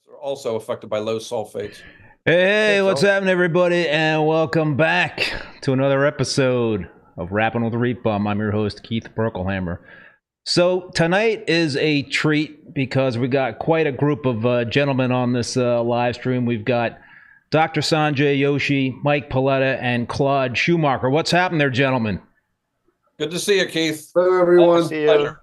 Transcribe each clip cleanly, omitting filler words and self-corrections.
are also affected by low sulfates. Hey, what's happening, everybody, and welcome back to another episode of Rappin with ReefBum. I'm your host, Keith Berkelhamer. So tonight is a treat because we got quite a group of gentlemen on this live stream. We've got Dr. Sanjay Joshi, Mike Paletta, and Claude Schuhmacher. What's happening there, gentlemen? Good to see you, Keith. Hello, everyone. See you.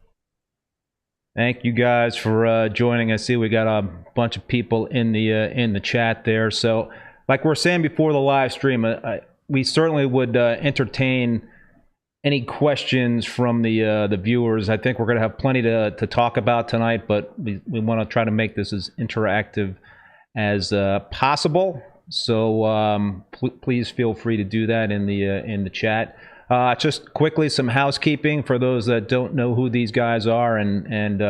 Thank you guys for joining. I see we got a bunch of people in the chat there. So, like we were saying before the live stream, we certainly would entertain any questions from the viewers. I think we're going to have plenty to talk about tonight, but we want to try to make this as interactive as possible. So please feel free to do that in the chat. Just quickly, some housekeeping for those that don't know who these guys are, and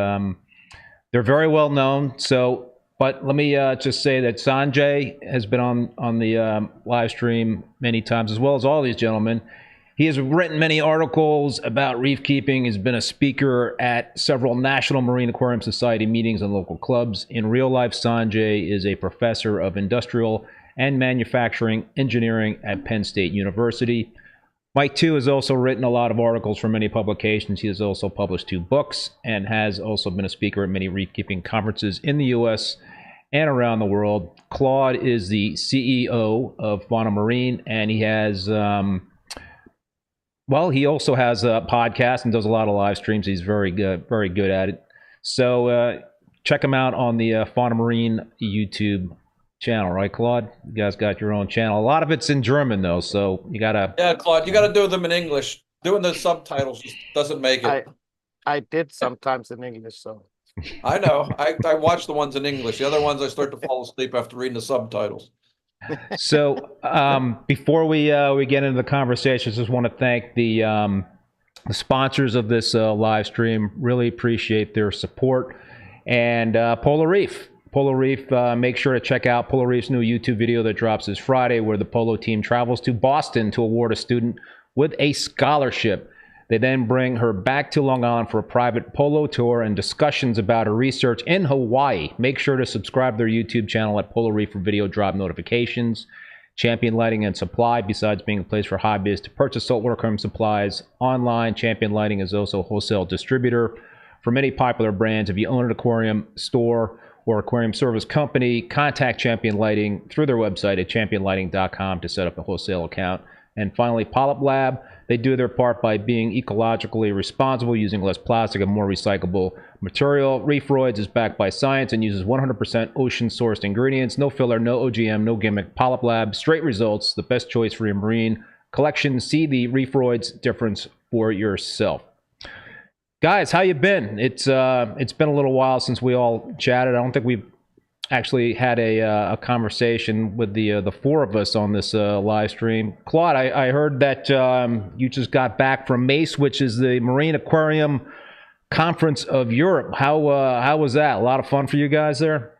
they're very well known. So, but let me just say that Sanjay has been on the live stream many times, as well as all these gentlemen. He has written many articles about reef keeping. He's been a speaker at several National Marine Aquarium Society meetings and local clubs. In real life, Sanjay is a professor of industrial and manufacturing engineering at Penn State University. Mike, too, has also written a lot of articles for many publications. He has also published 2 books and has also been a speaker at many reef-keeping conferences in the U.S. and around the world. Claude is the CEO of Fauna Marin, and he has, he also has a podcast and does a lot of live streams. He's very good at it. So check him out on the Fauna Marin YouTube channel, right, Claude? You guys got your own channel. A lot of it's in German, though, so you gotta. Yeah, Claude, you got to do them in English. Doing the subtitles just doesn't make it. I did sometimes in English, so. I know. I watch the ones in English. The other ones I start to fall asleep after reading the subtitles. So before we get into the conversation, I just want to thank the sponsors of this live stream. Really appreciate their support. And Polar Reef. Polar Reef, make sure to check out Polar Reef's new YouTube video that drops this Friday, where the polo team travels to Boston to award a student with a scholarship. They then bring her back to Long Island for a private polo tour and discussions about her research in Hawaii. Make sure to subscribe to their YouTube channel at Polar Reef for video drop notifications. Champion Lighting and Supply, besides being a place for hobbyists to purchase saltwater aquarium supplies online, Champion Lighting is also a wholesale distributor for many popular brands. If you own an aquarium store or aquarium service company, contact Champion Lighting through their website at championlighting.com to set up a wholesale account. And finally, Polyp Lab, they do their part by being ecologically responsible, using less plastic and more recyclable material. Reefroids is backed by science and uses 100% ocean-sourced ingredients. No filler, no OGM, no gimmick. Polyp Lab, straight results, the best choice for your marine collection. See the Reefroids difference for yourself. Guys, how you been? It's been a little while since we all chatted. I don't think we've actually had a conversation with the 4 of us on this live stream. Claude, I heard that you just got back from MACE, which is the Marine Aquarium Conference of Europe. How was that? A lot of fun for you guys there?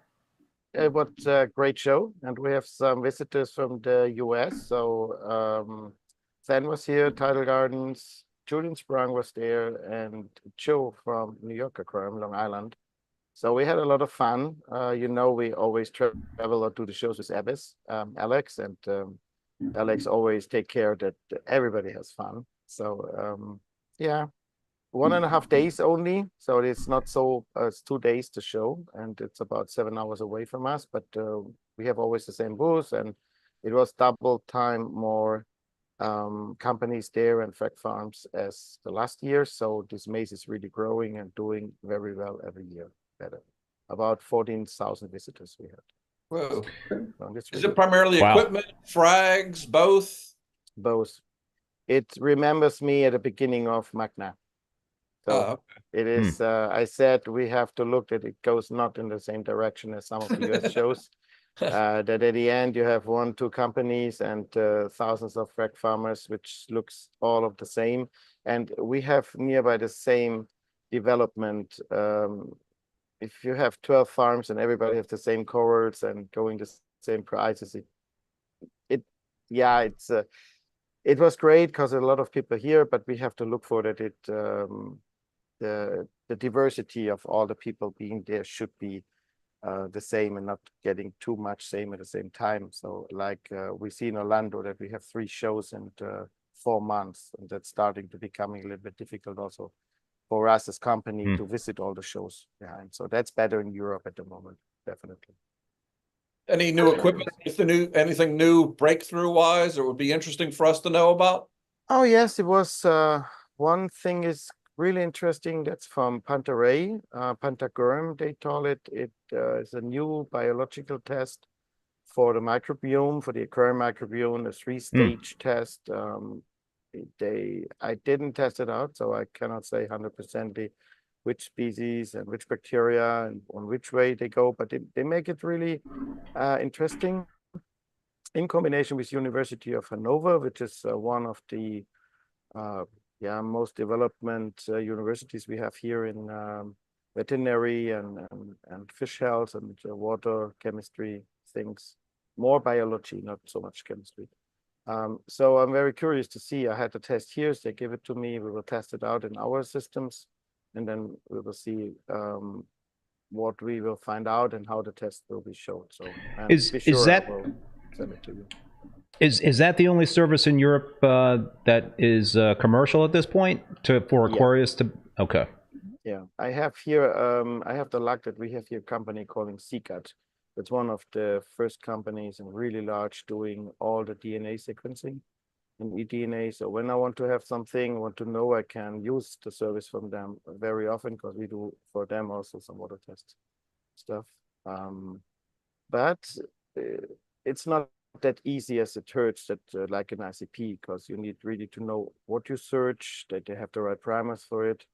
It was a great show, and we have some visitors from the US. So Zen was here, Tidal Gardens, Julian Sprung was there, and Joe from New York Aquarium, Long Island. So we had a lot of fun. We always travel or do the shows with Alex, and Alex always take care that everybody has fun. So yeah, 1.5 days only. So it's not so, it's 2 days to show, and it's about 7 hours away from us, but we have always the same booth, and it was double time more companies there and frac farms as the last year. So this maze is really growing and doing very well every year. Better. About 14,000 visitors we had. Whoa. So is it primarily equipment, frags, both? Both. It remembers me at the beginning of Magna. So it is, I said we have to look that it goes not in the same direction as some of the US shows. That at the end you have 1-2 companies and thousands of frac farmers, which looks all of the same. And we have nearby the same development. If you have 12 farms and everybody has the same corals and going the same prices, it was great because a lot of people here, but we have to look for that the diversity of all the people being there should be the same and not getting too much same at the same time. So like we see in Orlando that we have 3 shows in 4 months, and that's starting to becoming a little bit difficult also for us as company to visit all the shows behind. So that's better in Europe at the moment, definitely. Any new equipment, anything new breakthrough wise, or would be interesting for us to know about? Oh yes, it was one thing is really interesting. That's from Pantaray, Pantagorm, they call it. It is a new biological test for the microbiome, for the aquarium microbiome, a 3-stage test. I didn't test it out, so I cannot say 100% which species and which bacteria and on which way they go, but they make it really interesting in combination with University of Hanover, which is one of the most development universities we have here in veterinary and fish health and water chemistry things, more biology, not so much chemistry. So I'm very curious to see. I had the test here, so they give it to me. We will test it out in our systems, and then we will see what we will find out and how the test will be shown. So is that I will send it to you. Is that the only service in Europe that is commercial at this point for aquarius to? Okay. Yeah, I have here. I have the luck that we have here a company calling CCAT. It's one of the first companies and really large doing all the DNA sequencing and eDNA. So when I want to have something, want to know, I can use the service from them very often because we do for them also some water test stuff. But it's not that easy as it hurts that like an ICP, because you need really to know what you search, that they have the right primers for it.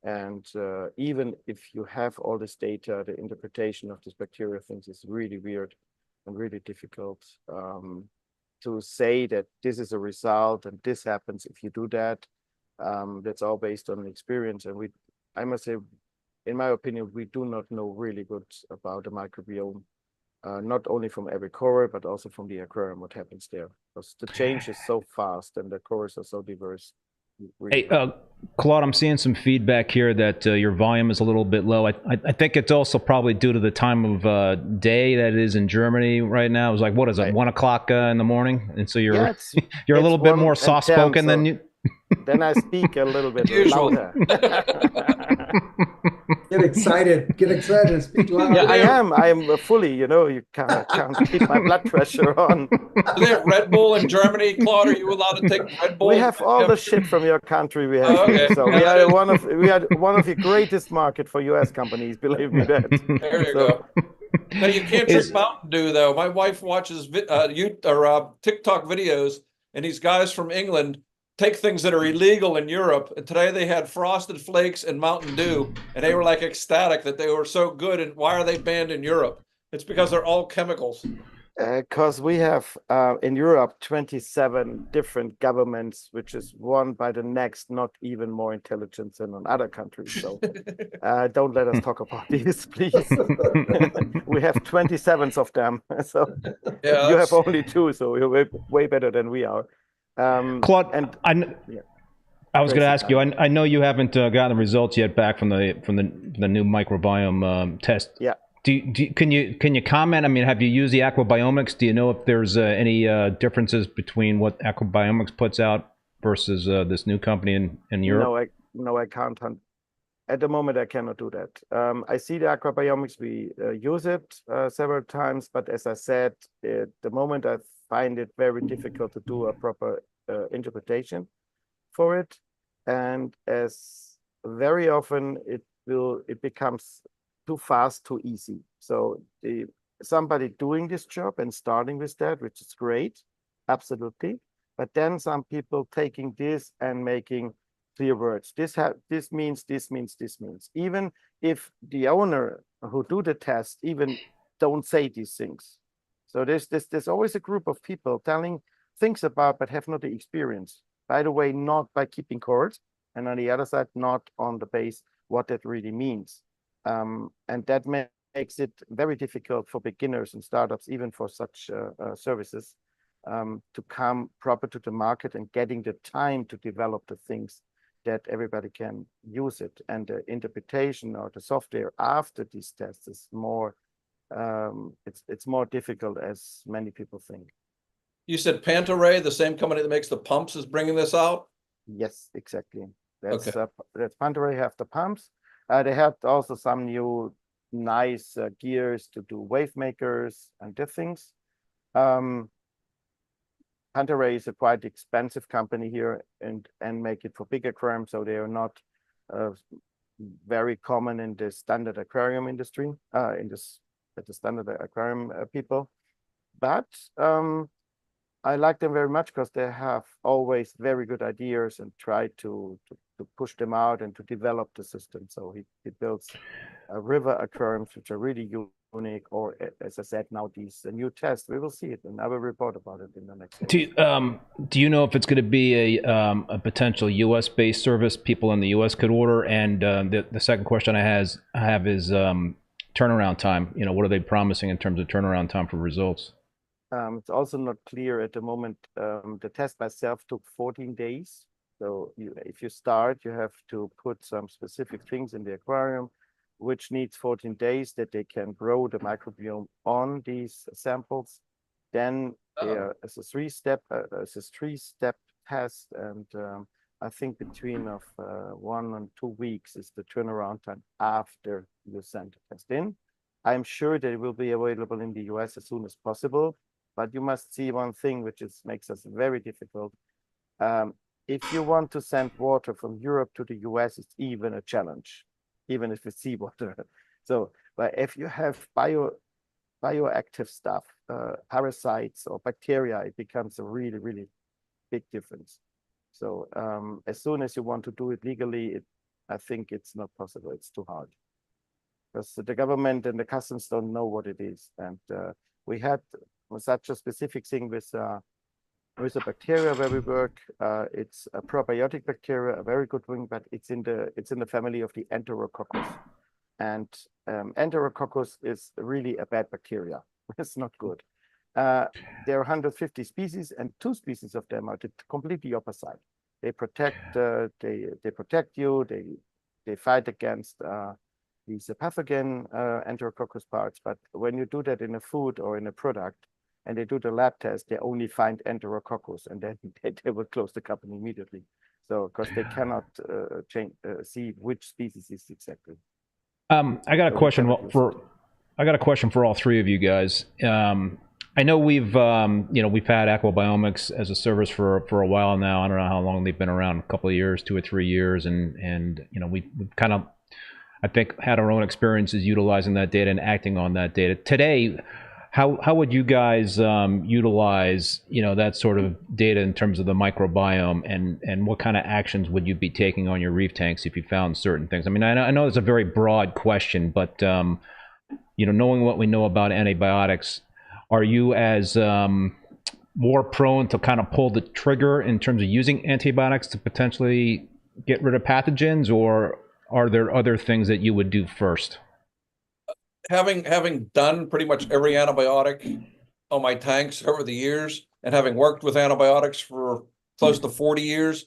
And even if you have all this data, the interpretation of this bacteria things is really weird and really difficult to say that this is a result and this happens if you do that. That's all based on experience. And I must say, in my opinion, we do not know really good about the microbiome, not only from every coral, but also from the aquarium, what happens there. Because the change is so fast and the corals are so diverse. Hey, Claude, I'm seeing some feedback here that your volume is a little bit low. I think it's also probably due to the time of day that it is in Germany right now. It was like, what is it, 1 o'clock in the morning? And so you're you're a little bit more soft-spoken than you. Then I speak a little bit louder. Get excited and speak loud. Yeah, I am fully, you can't keep my blood pressure on. Do they have Red Bull in Germany, Claude? Are you allowed to take Red Bull? We have all the shit from your country we have here. So we are one of the greatest market for US companies, believe me that. There you go. Now you can't drink Mountain Dew though. My wife watches TikTok videos, and these guys from England take things that are illegal in Europe. And today they had Frosted Flakes and Mountain Dew, and they were like ecstatic that they were so good. And why are they banned in Europe? It's because they're all chemicals. Because we have in Europe 27 different governments, which is one by the next, not even more intelligent than in other countries. So don't let us talk about these, please. We have 27 of them. So you have only 2, so you're way better than we are. Claude, I was going to ask you. I know you haven't gotten the results yet back from the new microbiome test. Yeah. Can you comment? I mean, have you used the Aquabiomics? Do you know if there's any differences between what Aquabiomics puts out versus this new company in Europe? No, I can't. At the moment, I cannot do that. I see the Aquabiomics. We use it several times, but as I said, at the moment I find it very difficult to do a proper interpretation for it, and as very often it becomes too fast, too easy. So somebody doing this job and starting with that, which is great, absolutely. But then some people taking this and making clear words. This means, this means, this means. Even if the owner who do the test even don't say these things. So there's always a group of people telling things about, but have not the experience. By the way, not by keeping corals, and on the other side, not on the base what that really means. And that makes it very difficult for beginners and startups, even for such services, to come proper to the market and getting the time to develop the things that everybody can use it. And the interpretation or the software after these tests is more it's more difficult as many people think. You said Pantaray, the same company that makes the pumps, is bringing this out? Yes, exactly. That's Okay. that's Pantaray have the pumps. They have also some new nice gears to do wave makers and different things. Pantaray is a quite expensive company here and make it for big aquariums, so they are not very common in the standard aquarium industry, at the standard aquarium people. But I like them very much because they have always very good ideas and try to push them out and to develop the system. So he builds river aquariums which are really unique, or as I said, now these new tests. We will see it, and I will report about it in the next day. Do you know if it's going to be a potential U.S. based service people in the U.S. could order? And the second question I have is turnaround time. You know, what are they promising in terms of turnaround time for results? It's also not clear at the moment. The test by itself took 14 days. So if you start, you have to put some specific things in the aquarium, which needs 14 days that they can grow the microbiome on these samples. Then it's a three-step test, and I think between 1 and 2 weeks is the turnaround time after you send the test in. I'm sure that it will be available in the US as soon as possible. But you must see one thing, which makes us very difficult. If you want to send water from Europe to the US, it's even a challenge, even if it's seawater. So, but if you have bioactive stuff, parasites or bacteria, it becomes a really, really big difference. So as soon as you want to do it legally, I think it's not possible. It's too hard. Because the government and the customs don't know what it is. And we had such a specific thing with a bacteria where we work. It's a probiotic bacteria, a very good one, but it's in the family of the Enterococcus. And Enterococcus is really a bad bacteria. It's not good. There are 150 species, and 2 species of them are completely opposite. They protect you. They fight against these pathogen Enterococcus parts. But when you do that in a food or in a product, and they do the lab test, they only find Enterococcus, and then they will close the company immediately. So, because they cannot see which species is exactly. I got a question for all three of you guys. I know we've had Aquabiomics as a service for a while now. I don't know how long they've been around, a couple of years, 2 or 3 years, and we've kind of, I think, had our own experiences utilizing that data and acting on that data. Today, how would you guys utilize that sort of data in terms of the microbiome, and what kind of actions would you be taking on your reef tanks if you found certain things? I mean, I know it's a very broad question, but knowing what we know about antibiotics, are you as more prone to kind of pull the trigger in terms of using antibiotics to potentially get rid of pathogens, or are there other things that you would do first? Having done pretty much every antibiotic on my tanks over the years, and having worked with antibiotics for close to 40 years,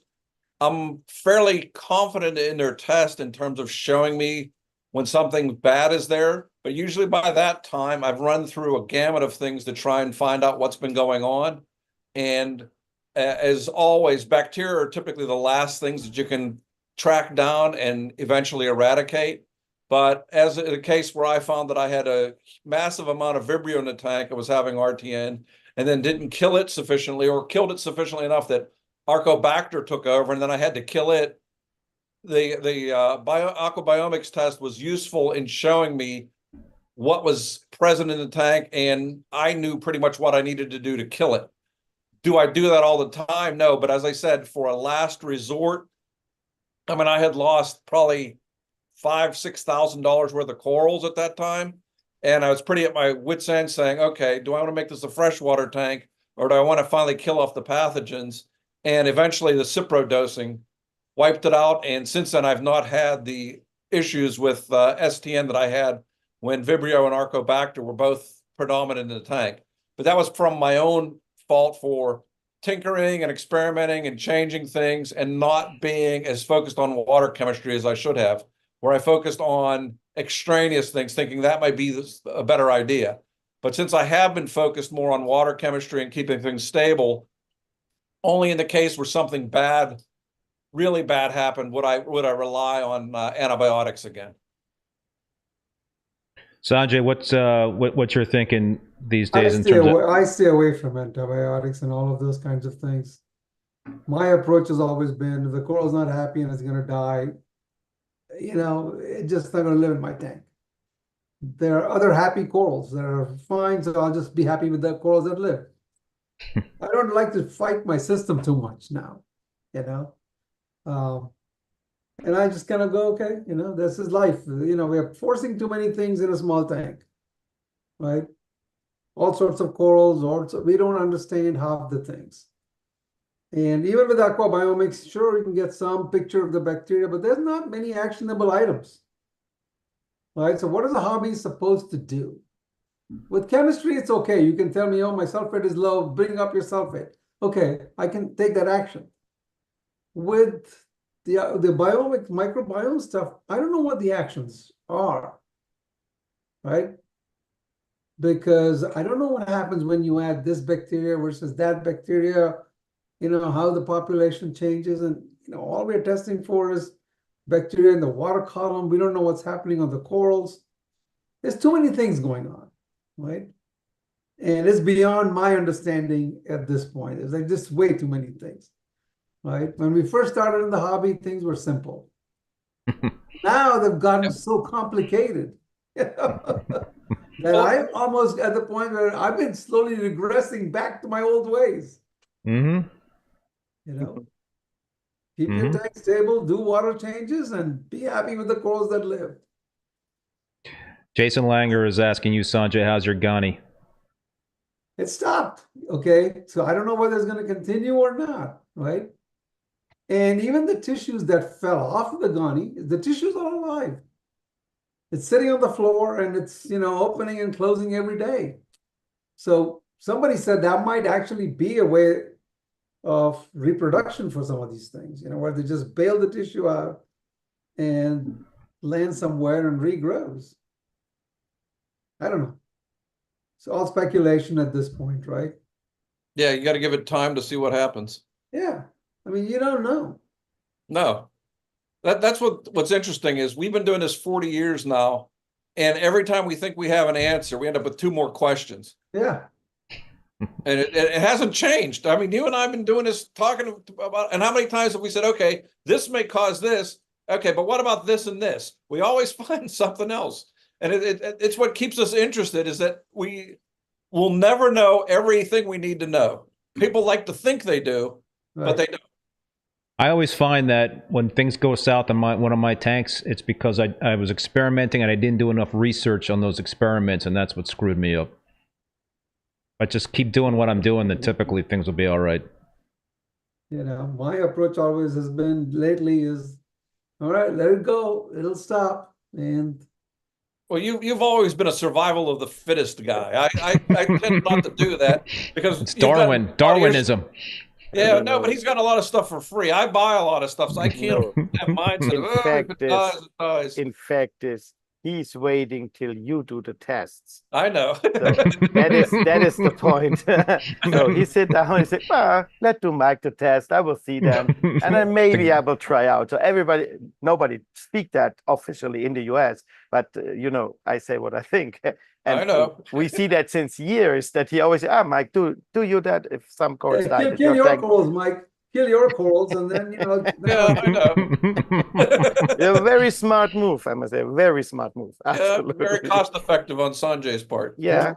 I'm fairly confident in their test in terms of showing me when something bad is there. But usually by that time, I've run through a gamut of things to try and find out what's been going on. And as always, bacteria are typically the last things that you can track down and eventually eradicate. But as in a case where I found that I had a massive amount of Vibrio in the tank, I was having RTN, and then didn't kill it sufficiently, or killed it sufficiently enough that Arcobacter took over, and then I had to kill it. The Aquabiomics test was useful in showing me what was present in the tank, and I knew pretty much what I needed to do to kill it. Do I do that all the time? No, but as I said, for a last resort, I mean, I had lost probably $5,000–6,000 worth of corals at that time. And I was pretty at my wit's end saying, okay, do I want to make this a freshwater tank, or do I want to finally kill off the pathogens? And eventually the Cipro dosing wiped it out. And since then, I've not had the issues with STN that I had when Vibrio and Arcobacter were both predominant in the tank. But that was from my own fault for tinkering and experimenting and changing things and not being as focused on water chemistry as I should have. where I focused on extraneous things, thinking that might be a better idea. But since I have been focused more on water chemistry and keeping things stable, only in the case where something bad, really bad happened, would I rely on antibiotics again. Sanjay, what's your thinking these days in terms of? I stay away from antibiotics and all of those kinds of things. My approach has always been, if the coral's not happy and it's going to die, it's just not going to live in my tank. There are other happy corals that are fine, so I'll just be happy with the corals that live. I don't like to fight my system too much now, and I just kind of go, okay, this is life. We are forcing too many things in a small tank, right? All sorts of corals, we don't understand half the things. And even with aquabiomics, sure, you can get some picture of the bacteria, but there's not many actionable items, right? So what is a hobby supposed to do? With chemistry, it's okay. You can tell me, oh, my sulfate is low, bring up your sulfate. Okay, I can take that action. With the biomic microbiome stuff, I don't know what the actions are, right? Because I don't know what happens when you add this bacteria versus that bacteria, how the population changes. And, all we're testing for is bacteria in the water column. We don't know what's happening on the corals. There's too many things going on, right? And it's beyond my understanding at this point. It's like just way too many things, right? When we first started in the hobby, things were simple. Now they've gotten so complicated, that I'm almost at the point where I've been slowly regressing back to my old ways. Mm-hmm. Keep your tank stable, do water changes, and be happy with the corals that live. Jason Langer is asking you, Sanjay, how's your Ghani? It stopped. Okay, so I don't know whether it's going to continue or not, right? And even the tissues that fell off of the Ghani, the tissues are alive. It's sitting on the floor and it's, opening and closing every day. So somebody said that might actually be a way of reproduction for some of these things, where they just bail the tissue out and land somewhere and regrows. I don't know. It's all speculation at this point, right? Yeah, you got to give it time to see what happens. Yeah. I mean, you don't know. No. That's what's interesting is we've been doing this 40 years now, and every time we think we have an answer, we end up with 2 more questions. Yeah. And it hasn't changed. I mean, you and I have been doing this, talking about, and how many times have we said, okay, this may cause this. Okay, but what about this and this? We always find something else. And it's what keeps us interested, is that we will never know everything we need to know. People like to think they do, Right. but they don't. I always find that when things go south in one of my tanks, it's because I was experimenting and I didn't do enough research on those experiments, and that's what screwed me up. I just keep doing what I'm doing, then typically things will be all right. My approach always has been lately is, all right, let it go. It'll stop. And Well, you've always been a survival of the fittest guy. I tend not to do that because It's Darwinism. Yeah, no, but he's got a lot of stuff for free. I buy a lot of stuff, so I can't have mindset of, if it dies, it dies. In fact, he's waiting till you do the tests. I know. So that is the point. So he sit down and say, well, let do Mike the test. I will see them. And then maybe I will try out. So nobody speak that officially in the US, but I say what I think. And I know. We see that since years, that he always say, Mike, do you that if some corals die? kill your corals, Mike. Kill your corals, and then Yeah, I know. A very smart move, I must say. Very smart move. Absolutely. Yeah, very cost effective on Sanjay's part. Yeah,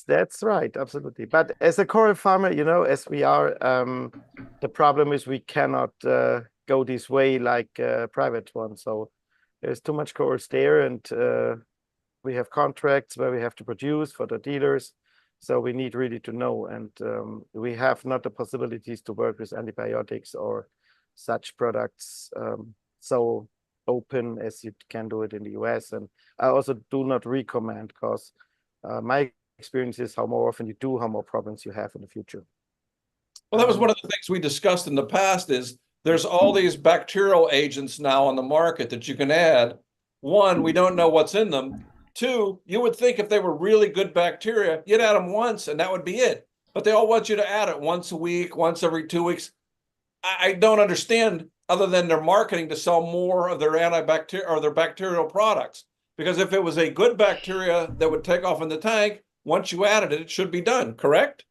that's right, absolutely. But as a coral farmer, as we are, the problem is we cannot go this way like a private one. So there's too much corals there, and we have contracts where we have to produce for the dealers. So we need really to know, and we have not the possibilities to work with antibiotics or such products so open as you can do it in the US. And I also do not recommend, because my experience is how more often you do, how more problems you have in the future. Well, that was one of the things we discussed in the past, is there's all these bacterial agents now on the market that you can add, one, we don't know what's in them. Two, you would think if they were really good bacteria, you'd add them once and that would be it. But they all want you to add it once a week, once every 2 weeks. I don't understand, other than their marketing, to sell more of their antibacterial or their bacterial products. Because if it was a good bacteria that would take off in the tank, once you added it, it should be done, correct?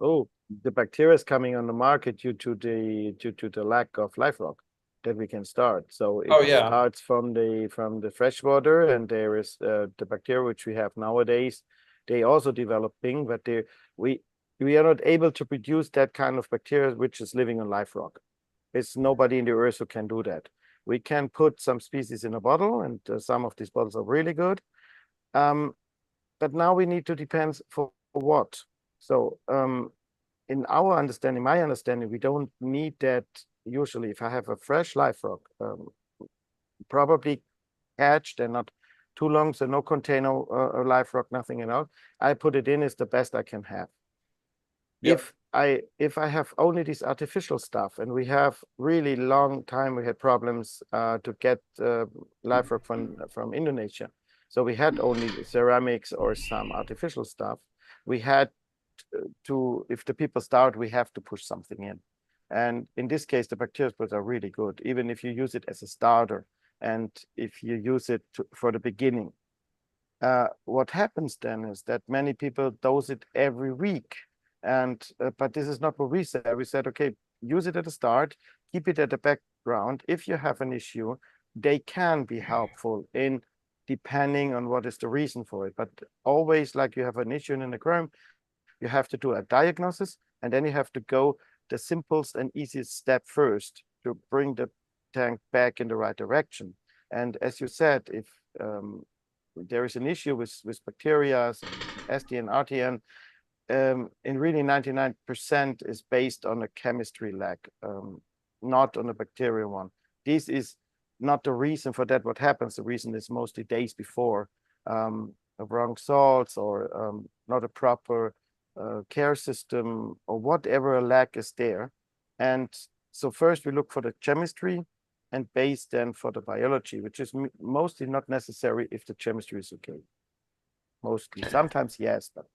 Oh, the bacteria is coming on the market due to the lack of live rock that we can start. So it starts from the freshwater, and there is the bacteria which we have nowadays. They also developing, but we are not able to produce that kind of bacteria which is living on live rock. It's nobody in the earth who can do that. We can put some species in a bottle, and some of these bottles are really good. But now we need to depend for what. So in our understanding, my understanding, we don't need that. Usually, if I have a fresh live rock, probably hatched and not too long, so no container live rock, nothing at all, I put it in, is the best I can have. Yep. If I have only this artificial stuff, and we have really long time, we had problems to get live rock from Indonesia. So we had only ceramics or some artificial stuff. We had to, if the people start, we have to push something in. And in this case, the bacteria are really good, even if you use it as a starter and if you use it for the beginning. What happens then is that many people dose it every week. And but this is not what we said. We said, okay, use it at the start, keep it at the background. If you have an issue, they can be helpful in depending on what is the reason for it. But always, like you have an issue in an aquarium, you have to do a diagnosis, and then you have to go the simplest and easiest step first to bring the tank back in the right direction. And as you said, if there is an issue with bacteria, SD and RTN, in really 99% is based on a chemistry lack, not on a bacterial one. This is not the reason for that. What happens, the reason is mostly days before, wrong salts or not a proper care system or whatever a lack is there. And so first we look for the chemistry and base then for the biology, which is mostly not necessary if the chemistry is okay. Mostly, sometimes yes, but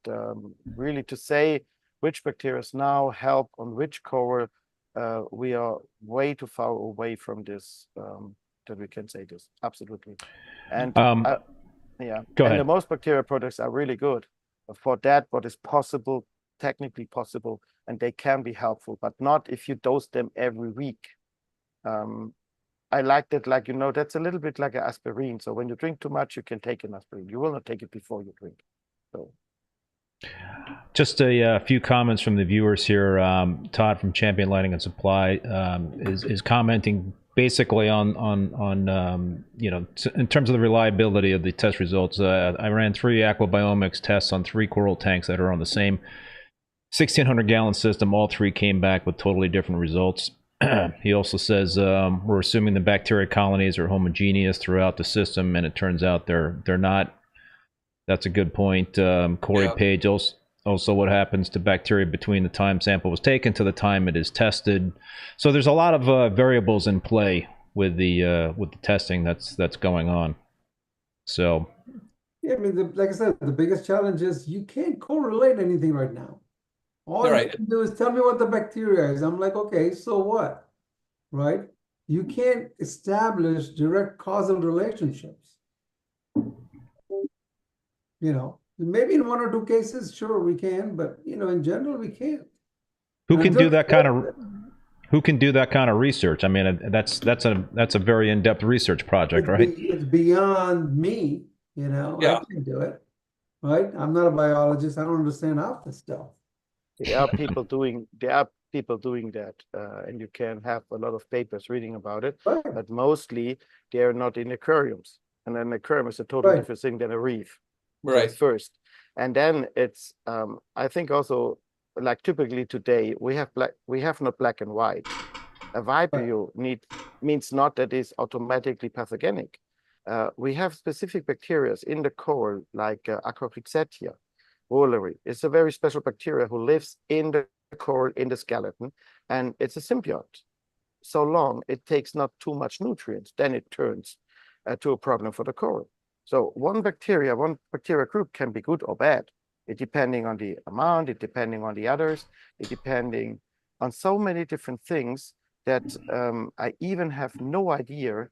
really to say which bacteria now help on which coral, we are way too far away from this that we can say this. Absolutely. And yeah, go ahead. And the most bacteria products are really good for that, what is possible, technically possible, and they can be helpful, but not if you dose them every week. I like that, like, you know, that's a little bit like an aspirin. So when you drink too much, you can take an aspirin. You will not take it before you drink. So, just a few comments from the viewers here. Todd from Champion Lighting and Supply is commenting basically on you know, in terms of the reliability of the test results. I ran 3 aquabiomics tests on 3 coral tanks that are on the same 1,600 gallon system. All 3 came back with totally different results. He also says we're assuming the bacteria colonies are homogeneous throughout the system, and it turns out they're not. That's a good point. Corey Page also what happens to bacteria between the time sample was taken to the time it is tested. So there's a lot of variables in play with the testing that's going on. So yeah, I mean, like I said, the biggest challenge is you can't correlate anything right now. All you can do is tell me what the bacteria is. I'm like, okay, so what? Right? You can't establish direct causal relationships. You know, maybe in 1 or 2 cases, sure, we can, but you know, in general, we can't. Who can do that kind of research? I mean, that's a very in-depth research project, right? It's beyond me, you know. I can't do it. Right? I'm not a biologist. I don't understand half this stuff. There are people doing that, and you can have a lot of papers reading about it, but mostly they're not in aquariums. And an aquarium is a totally different thing than a reef. Right. First. And then it's I think also, like typically today we have not black and white. A vibrio means not that it's automatically pathogenic. We have specific bacteria in the coral, like Aquarixetia woolery. It's a very special bacteria who lives in the coral, in the skeleton, and it's a symbiote. So long it takes not too much nutrients, then it turns to a problem for the coral. So one bacteria group can be good or bad. It depending on the amount, it depending on the others, it depending on so many different things that I even have no idea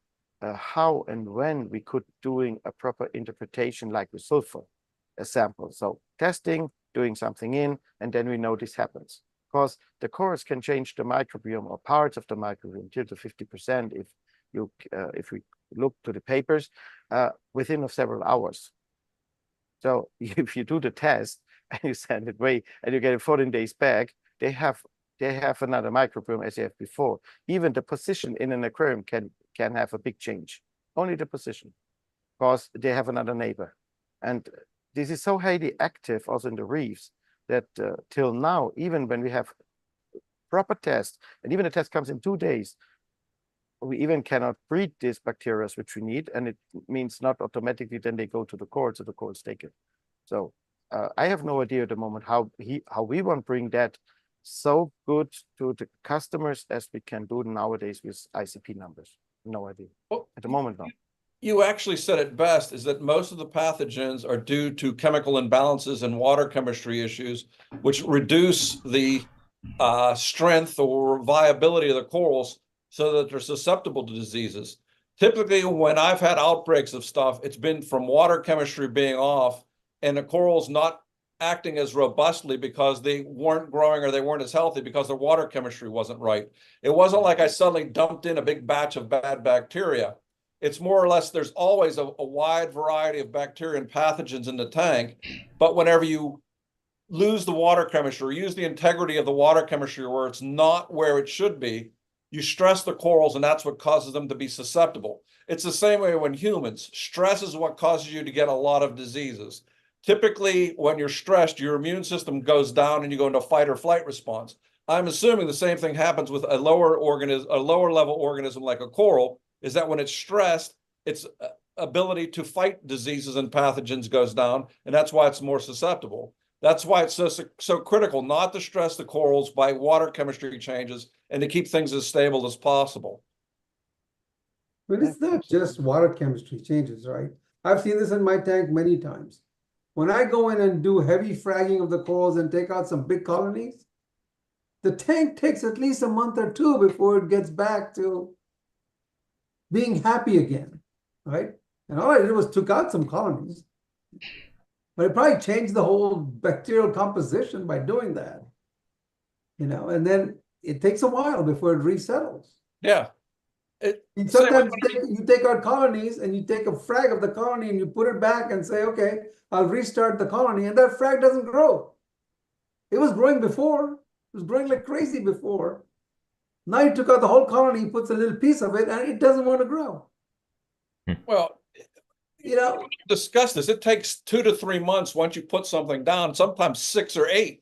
how and when we could doing a proper interpretation like with sulfur, a sample. So testing, doing something in, and then we know this happens. Because the corals can change the microbiome or parts of the microbiome till to 50% if we look to the papers within several hours. So if you do the test and you send it away and you get it 14 days back, they have another microbiome as you have before. Even the position in an aquarium can have a big change. Only the position, because they have another neighbor. And this is so highly active also in the reefs that till now, even when we have proper tests, and even the test comes in 2 days, we even cannot breed these bacteria which we need, and it means not automatically then they go to the corals, so the corals take it. So I have no idea at the moment how we want to bring that so good to the customers as we can do nowadays with ICP numbers. No idea. Well, at the moment, no. You actually said it best, is that most of the pathogens are due to chemical imbalances and water chemistry issues, which reduce the strength or viability of the corals so that they're susceptible to diseases. Typically, when I've had outbreaks of stuff, it's been from water chemistry being off and the corals not acting as robustly because they weren't growing or they weren't as healthy because their water chemistry wasn't right. It wasn't like I suddenly dumped in a big batch of bad bacteria. It's more or less there's always a wide variety of bacteria and pathogens in the tank, but whenever you lose the water chemistry or use the integrity of the water chemistry where it's not where it should be, you stress the corals, and that's what causes them to be susceptible. It's the same way when humans. Stress is what causes you to get a lot of diseases. Typically, when you're stressed, your immune system goes down and you go into fight or flight response. I'm assuming the same thing happens with a lower level organism like a coral, is that when it's stressed, its ability to fight diseases and pathogens goes down, and that's why it's more susceptible. That's why it's so critical not to stress the corals by water chemistry changes and to keep things as stable as possible. But it's not just water chemistry changes, right? I've seen this in my tank many times. When I go in and do heavy fragging of the corals and take out some big colonies, the tank takes at least a month or two before it gets back to being happy again, right? And all I did was took out some colonies. But it probably changed the whole bacterial composition by doing that. And then it takes a while before it resettles. Yeah. Sometimes you take out colonies and you take a frag of the colony and you put it back and say, okay, I'll restart the colony, and that frag doesn't grow. It was growing before. It was growing like crazy before. Now you took out the whole colony, puts a little piece of it, and it doesn't want to grow. Well, discuss this. It takes 2 to 3 months once you put something down, sometimes 6 or 8,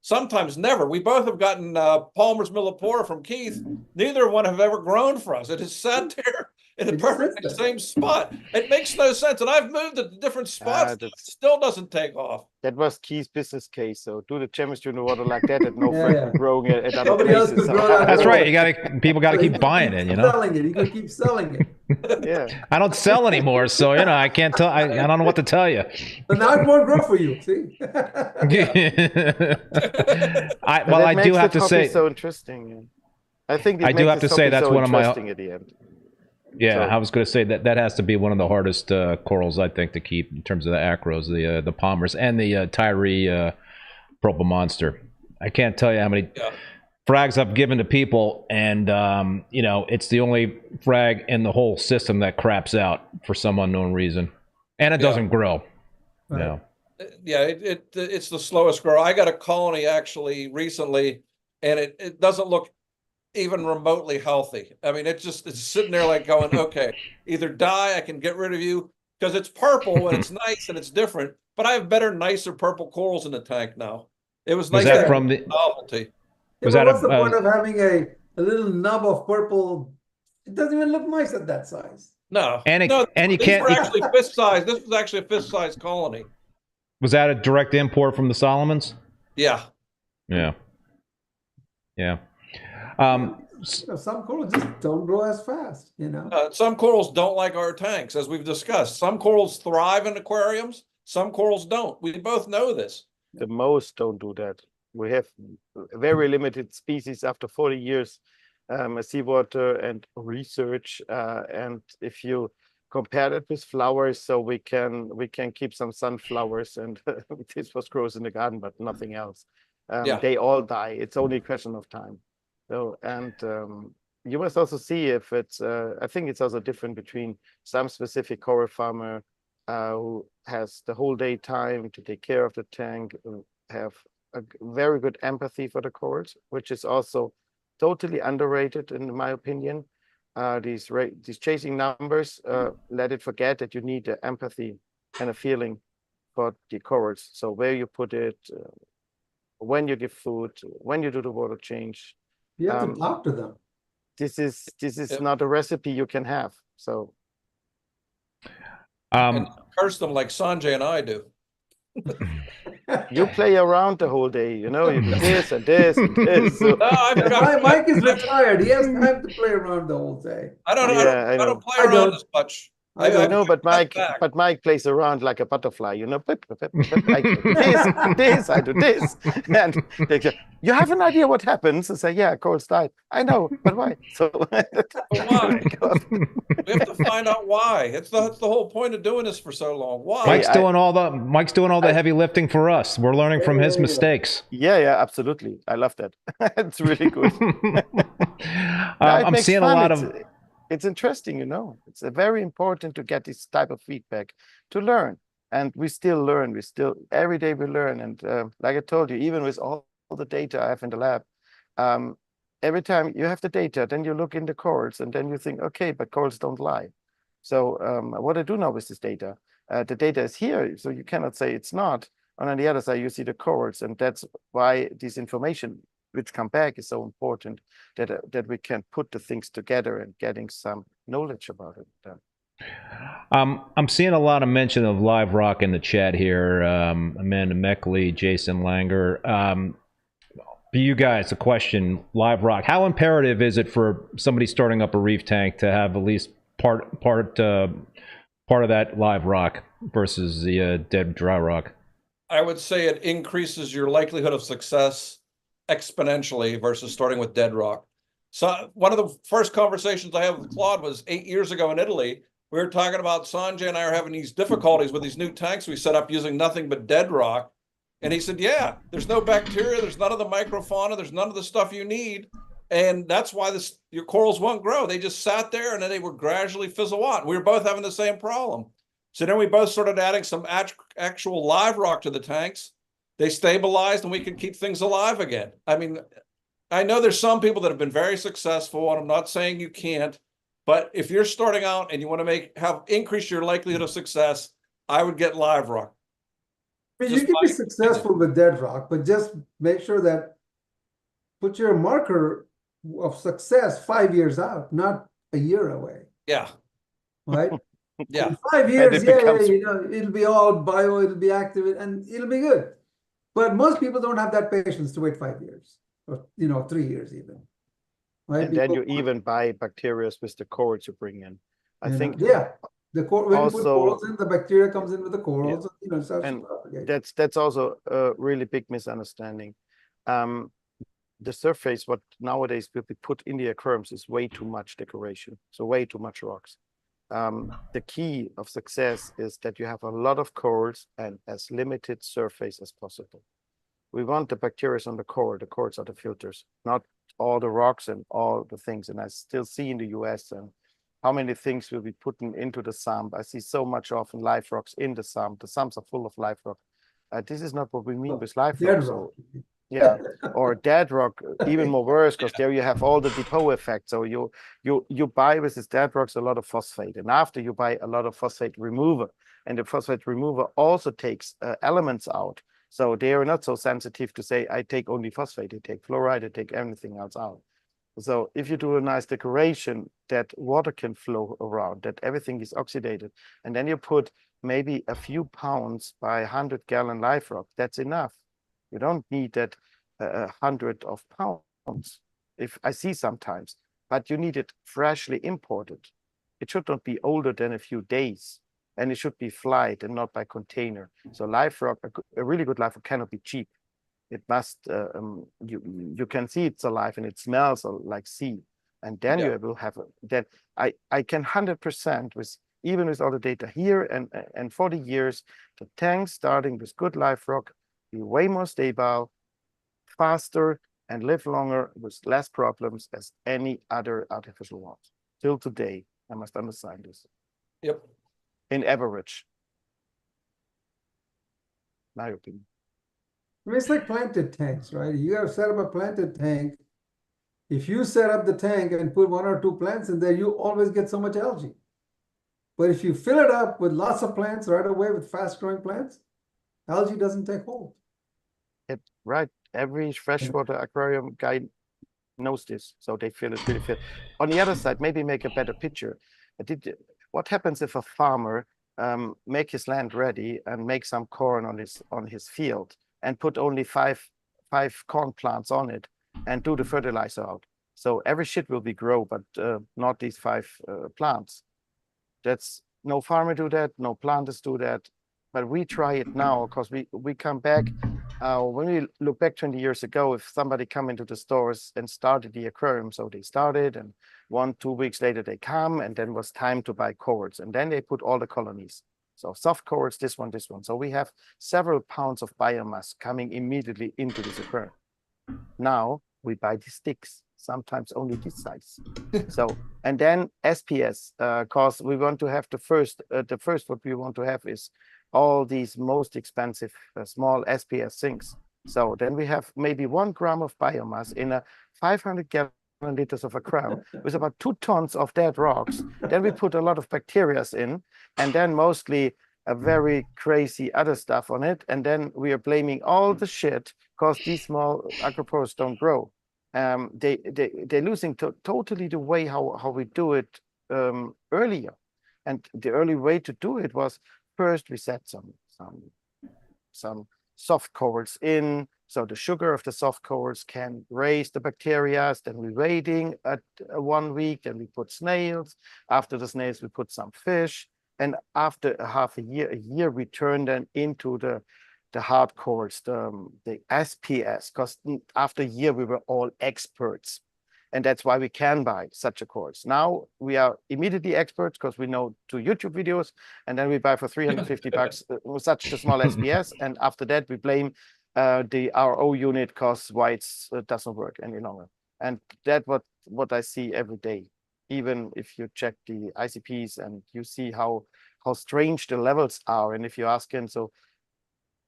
sometimes never. We both have gotten Palmer's Millipora from Keith. Neither one have ever grown for us. It has sat there in the perfect same spot. It makes no sense. And I've moved it to different spots. It still doesn't take off. That was Keith's business case. So do the chemistry in the water like that, and no frag growing it at other places. That's right. People got to keep buying it. Selling it. You can keep selling it. Yeah. I don't sell anymore, so I can't tell. I don't know what to tell you. But now it won't grow for you. See. I do have to say, so interesting. I think I do have to say that's one of my. At the end. Yeah, I was going to say that has to be one of the hardest corals, I think, to keep in terms of the acros, the Palmers, and the Tyree purple monster. I can't tell you how many frags I've given to people, and it's the only frag in the whole system that craps out for some unknown reason, and it doesn't grow. Right. Yeah, it's the slowest grower. I got a colony actually recently, and it doesn't look even remotely healthy. I mean, it's sitting there like going, okay, either die, I can get rid of you, because it's purple and it's nice and it's different, but I have better, nicer purple corals in the tank now. It was nice to have from the novelty. What's the point of having a little nub of purple? It doesn't even look nice at that size. No. And you can't. Actually fist size. This was actually a fist size colony. Was that a direct import from the Solomons? Yeah. Yeah. Yeah. some corals just don't grow as fast, Some corals don't like our tanks, as we've discussed. Some corals thrive in aquariums, some corals don't. We both know this. The most don't do that. We have very limited species after 40 years seawater and research. And if you compare that with flowers, so we can keep some sunflowers, and this was grows in the garden, but nothing else. They all die. It's only a question of time. So, and you must also see if it's, I think it's also different between some specific coral farmer who has the whole day time to take care of the tank, have a very good empathy for the corals, which is also totally underrated in my opinion. These chasing numbers, let it forget that you need the empathy and a feeling for the corals. So where you put it, when you give food, when you do the water change. You have to talk to them. This is not a recipe you can have. So and curse them like Sanjay and I do. You play around the whole day, you do this and this and this. So. Mike is retired. He has time to play around the whole day. I don't play around as much. I know, but Mike plays around like a butterfly, I do this, I do this. And they go, you have an idea what happens? I say, yeah, corals died. I know, but why? So but why? We have to find out why. That's the whole point of doing this for so long. Why? Mike's doing all the heavy lifting for us. We're learning from his mistakes. Yeah, absolutely. I love that. It's really good. I'm seeing a lot of. It's interesting, it's very important to get this type of feedback to learn. And we still learn. Every day we learn. And like I told you, even with all the data I have in the lab, every time you have the data, then you look in the corals and then you think, okay, but corals don't lie. So what I do now with this data, the data is here, so you cannot say it's not. And on the other side, you see the corals. And that's why this information which come back is so important, that we can put the things together and getting some knowledge about it. I'm seeing a lot of mention of live rock in the chat here. Amanda Meckley, Jason Langer. For you guys, a question: live rock. How imperative is it for somebody starting up a reef tank to have at least part of that live rock versus the dead dry rock? I would say it increases your likelihood of success exponentially versus starting with dead rock. So one of the first conversations I had with Claude was 8 years ago in Italy. We were talking about Sanjay and I are having these difficulties with these new tanks we set up using nothing but dead rock. And he said, yeah, there's no bacteria, there's none of the microfauna, there's none of the stuff you need. And that's why your corals won't grow. They just sat there and then they would gradually fizzle out. We were both having the same problem. So then we both started adding some actual live rock to the tanks. They stabilized and we could keep things alive again. I mean, I know there's some people that have been very successful, and I'm not saying you can't, but if you're starting out and you want to increase your likelihood of success, I would get live rock. I mean, you can be successful with dead rock, but just make sure that put your marker of success 5 years out, not a year away. Yeah. Right? Yeah. In 5 years, it'll be all bio, it'll be active, and it'll be good. But most people don't have that patience to wait 5 years, or 3 years even. Right? And then you even buy bacteria with the corals you bring in. I think when you put corals in, the bacteria comes in with the corals. Yeah. And that's also a really big misunderstanding. The surface, what nowadays will be put in the aquariums, is way too much decoration, so way too much rocks. The key of success is that you have a lot of corals and as limited surface as possible. We want the bacteria on the coral. The corals are the filters, not all the rocks and all the things. And I still see in the US and how many things will be put into the sump. I see so much often live rocks in the sump. The sumps are full of live rock. This is not what we mean with live rock. So, yeah, or dead rock, even more worse, because there you have all the depot effect. So you buy with this dead rocks a lot of phosphate, and after you buy a lot of phosphate remover, and the phosphate remover also takes elements out. So they are not so sensitive to say, I take only phosphate, I take fluoride, I take everything else out. So if you do a nice decoration that water can flow around, that everything is oxidated, and then you put maybe a few pounds by 100-gallon live rock, that's enough. You don't need that 100 of pounds. if I see sometimes, but you need it freshly imported. It should not be older than a few days, and it should be flight and not by container. So live rock, a really good live rock cannot be cheap. It must, you can see it's alive and it smells like sea. And then you will have, then I can 100% with, even with all the data here and 40 years, the tank starting with good live rock, be way more stable, faster, and live longer with less problems as any other artificial ones. Till today, I must understand this. Yep. In average. My opinion. I mean, it's like planted tanks, right? You have set up a planted tank. If you set up the tank and put 1 or 2 plants in there, you always get so much algae. But if you fill it up with lots of plants right away with fast-growing plants, algae doesn't take hold. Right. Every freshwater aquarium guy knows this, so they feel it really fit. On the other side, maybe make a better picture. What happens if a farmer make his land ready and make some corn on his field and put only five corn plants on it and do the fertilizer out? So every shit will be grow, but not these 5 plants. That's no farmer do that, no planters do that. But we try it now because we come back. When we look back 20 years ago, if somebody come into the stores and started the aquarium, so they started and 1-2 weeks later they come, and then was time to buy corals, and then they put all the colonies. So soft corals, this one. So we have several pounds of biomass coming immediately into this aquarium. Now we buy the sticks, sometimes only this size. So, and then SPS, cause we want to have the first what we want to have is all these most expensive small SPS sinks. So then we have maybe 1 gram of biomass in a 500 gallon liters of aquarium with about 2 tons of dead rocks. Then we put a lot of bacteria in, and then mostly a very crazy other stuff on it. And then we are blaming all the shit because these small aquapores don't grow. They're losing totally the way how we do it earlier. And the early way to do it was first we set some soft corals in, so the sugar of the soft corals can raise the bacteria. Then we're waiting at 1 week, then we put snails. After the snails, we put some fish. And after a year, we turn them into the hard corals, the SPS, because after a year, we were all experts. And that's why we can buy such a course. Now we are immediately experts because we know 2 YouTube videos, and then we buy for 350 bucks such a small SPS. And after that, we blame the RO unit because why it doesn't work any longer. And that's what I see every day. Even if you check the ICPs and you see how strange the levels are. And if you ask him, so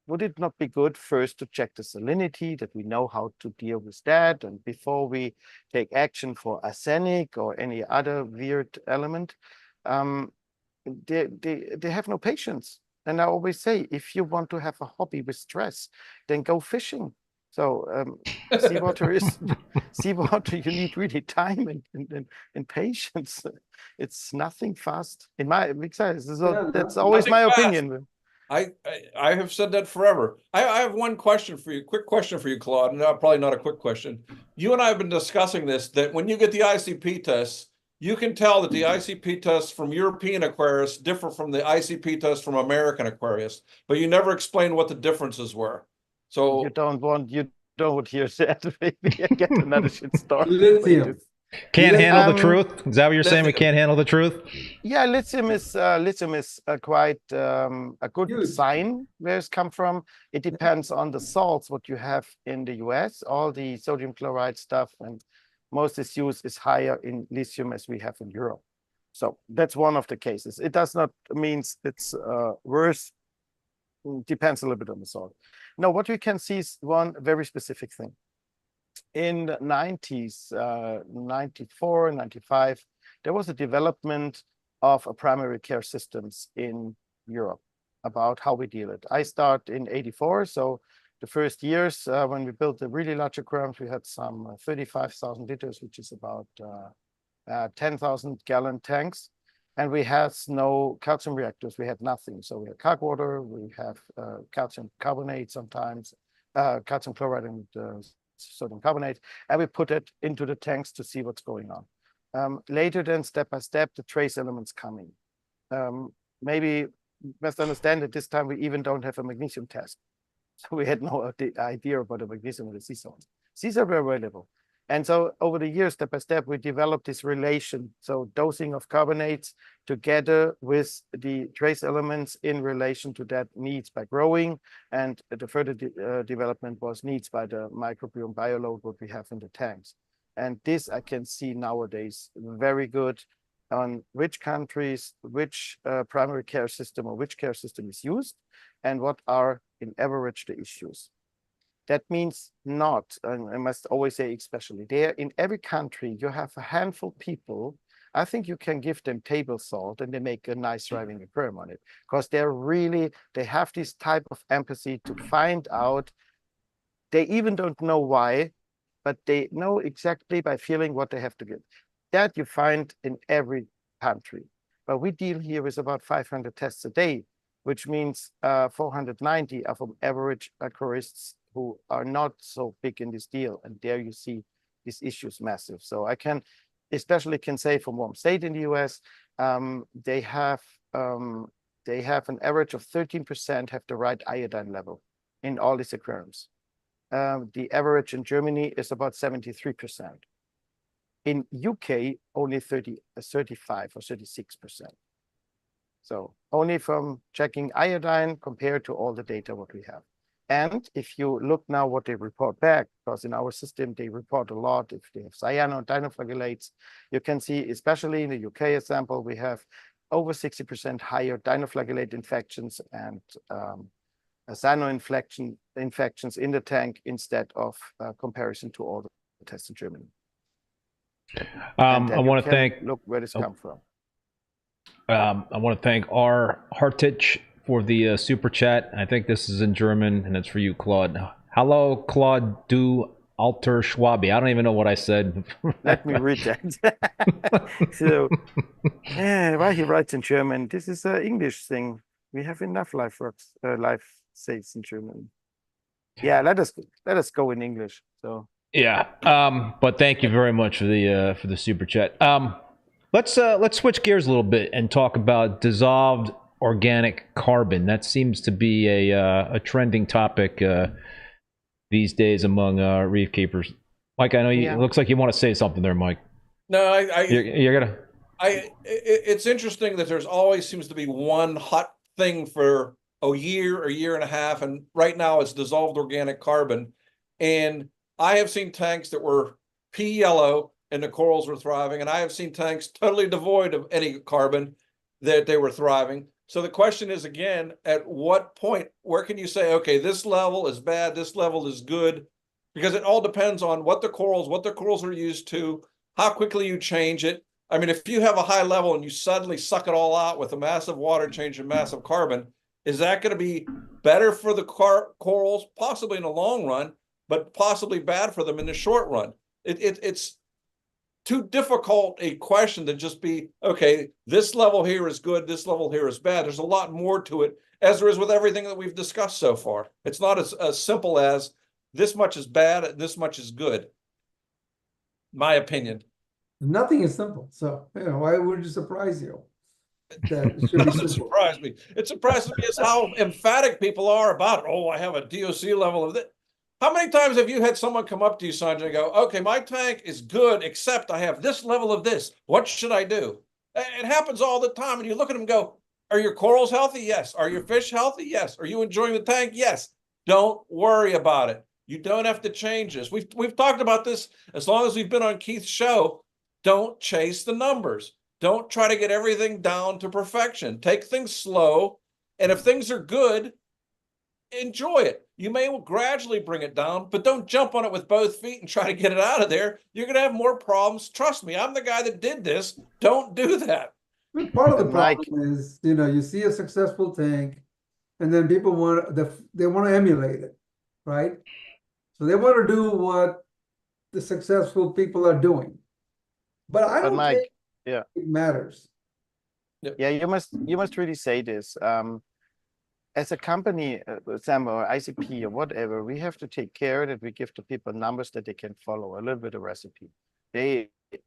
would it not be good first to check the salinity, that we know how to deal with that, and before we take action for arsenic or any other weird element? They have no patience. And I always say, if you want to have a hobby with stress, then go fishing. So seawater, you need really time and patience. It's nothing fast. In my that's always my opinion. I have said that forever. I have one question for you, quick question for you, Claude. No, probably not a quick question. You and I have been discussing this, that when you get the ICP tests, you can tell that the ICP tests from European aquarists differ from the ICP tests from American aquarists, but you never explained what the differences were. So you don't hear that. Maybe I get another shit story. Lithium. Can't handle the truth? Is that what you're saying? We can't handle the truth? Yeah, lithium is quite a good sign where it's come from. It depends on the salts what you have in the US. All the sodium chloride stuff and most is used is higher in lithium as we have in Europe. So that's one of the cases. It does not mean it's worse. Depends a little bit on the salt. Now, what we can see is one very specific thing. In the 90s, 94, 95, there was a development of a primary care systems in Europe about how we deal it. I start in 84, so the first years when we built the really large aquariums, we had some 35,000 liters, which is about 10,000 gallon tanks. And we had no calcium reactors. We had nothing. So we had carb water, we have calcium carbonate sometimes, calcium chloride and sodium carbonate, and we put it into the tanks to see what's going on. Later, then step by step, the trace elements coming. Maybe you must understand that this time we even don't have a magnesium test. So we had no idea about the magnesium in the sea salts. These are very available. And so over the years, step by step, we developed this relation. So dosing of carbonates together with the trace elements in relation to that needs by growing. And the further development was needs by the microbiome bioload, what we have in the tanks. And this I can see nowadays very good on which countries, which primary care system or which care system is used, and what are in average the issues. That means not, and I must always say especially, there in every country you have a handful of people. I think you can give them table salt and they make a nice thriving aquarium on it, because they have this type of empathy to find out. They even don't know why, but they know exactly by feeling what they have to give. That you find in every country. But we deal here with about 500 tests a day, which means 490 are from average aquarists who are not so big in this deal. And there you see this issue is massive. So I can especially say from Warm State in the US, they have an average of 13% have the right iodine level in all these aquariums. The average in Germany is about 73%. In UK, only 35 or 36%. So only from checking iodine compared to all the data what we have. And if you look now what they report back, because in our system, they report a lot if they have cyano dinoflagellates, you can see, especially in the UK example, we have over 60% higher dinoflagellate infections and cyano infections in the tank instead of comparison to all the tests in Germany. I want to thank. Look where this come from. I want to thank R. Hartich for the super chat. I think this is in German, and it's for you, Claude. Hallo, Claude, du alter Schwabi. I don't even know what I said. Let me read that. So, why he writes in German? This is an English thing. We have enough life saves in German. Yeah, let us go in English. So. Yeah, but thank you very much for the super chat. Let's switch gears a little bit and talk about dissolved organic carbon. That seems to be a trending topic these days among reef keepers. Mike, I know you. It looks like you want to say something there, Mike. No, you're gonna. It's interesting that there's always seems to be one hot thing for a year and a half, and right now it's dissolved organic carbon. And I have seen tanks that were pea yellow and the corals were thriving, and I have seen tanks totally devoid of any carbon that they were thriving. So the question is, again, at what point, where can you say, okay, this level is bad, this level is good? Because it all depends on what the corals are used to, how quickly you change it. I mean, if you have a high level and you suddenly suck it all out with a massive water change and massive carbon, is that going to be better for the corals, possibly in the long run, but possibly bad for them in the short run? It's too difficult a question to just be, okay, this level here is good, this level here is bad. There's a lot more to it, as there is with everything that we've discussed so far. It's not as simple as this much is bad and this much is good. My opinion. Nothing is simple. So, why would it surprise you? That it doesn't surprise me. It surprises me is how emphatic people are about it. Oh, I have a DOC level of this. How many times have you had someone come up to you, Sanjay, and go, okay, my tank is good, except I have this level of this. What should I do? It happens all the time. And you look at them and go, are your corals healthy? Yes. Are your fish healthy? Yes. Are you enjoying the tank? Yes. Don't worry about it. You don't have to change this. We've talked about this as long as we've been on Keith's show. Don't chase the numbers. Don't try to get everything down to perfection. Take things slow. And if things are good, enjoy it. You may gradually bring it down, but don't jump on it with both feet and try to get it out of there. You're going to have more problems. Trust me, I'm the guy that did this. Don't do that. Part of the problem is, you see a successful tank, and then people they want to emulate it, right? So they want to do what the successful people are doing. But I don't think it matters. Yeah, you must really say this. as a company, Sam, or ICP or whatever, we have to take care that we give the people numbers that they can follow, a little bit of recipe.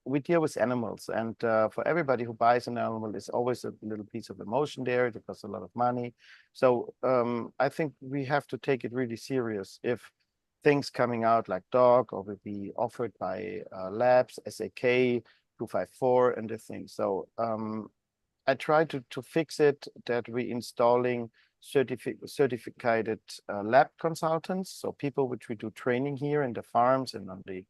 We deal with animals, and for everybody who buys an animal, there's always a little piece of emotion there. It costs a lot of money. So I think we have to take it really serious if things coming out like dog or will be offered by labs, SAK, 254 and the thing. So I try to fix it that we installing certified lab consultants, so people which we do training here in the farms and on the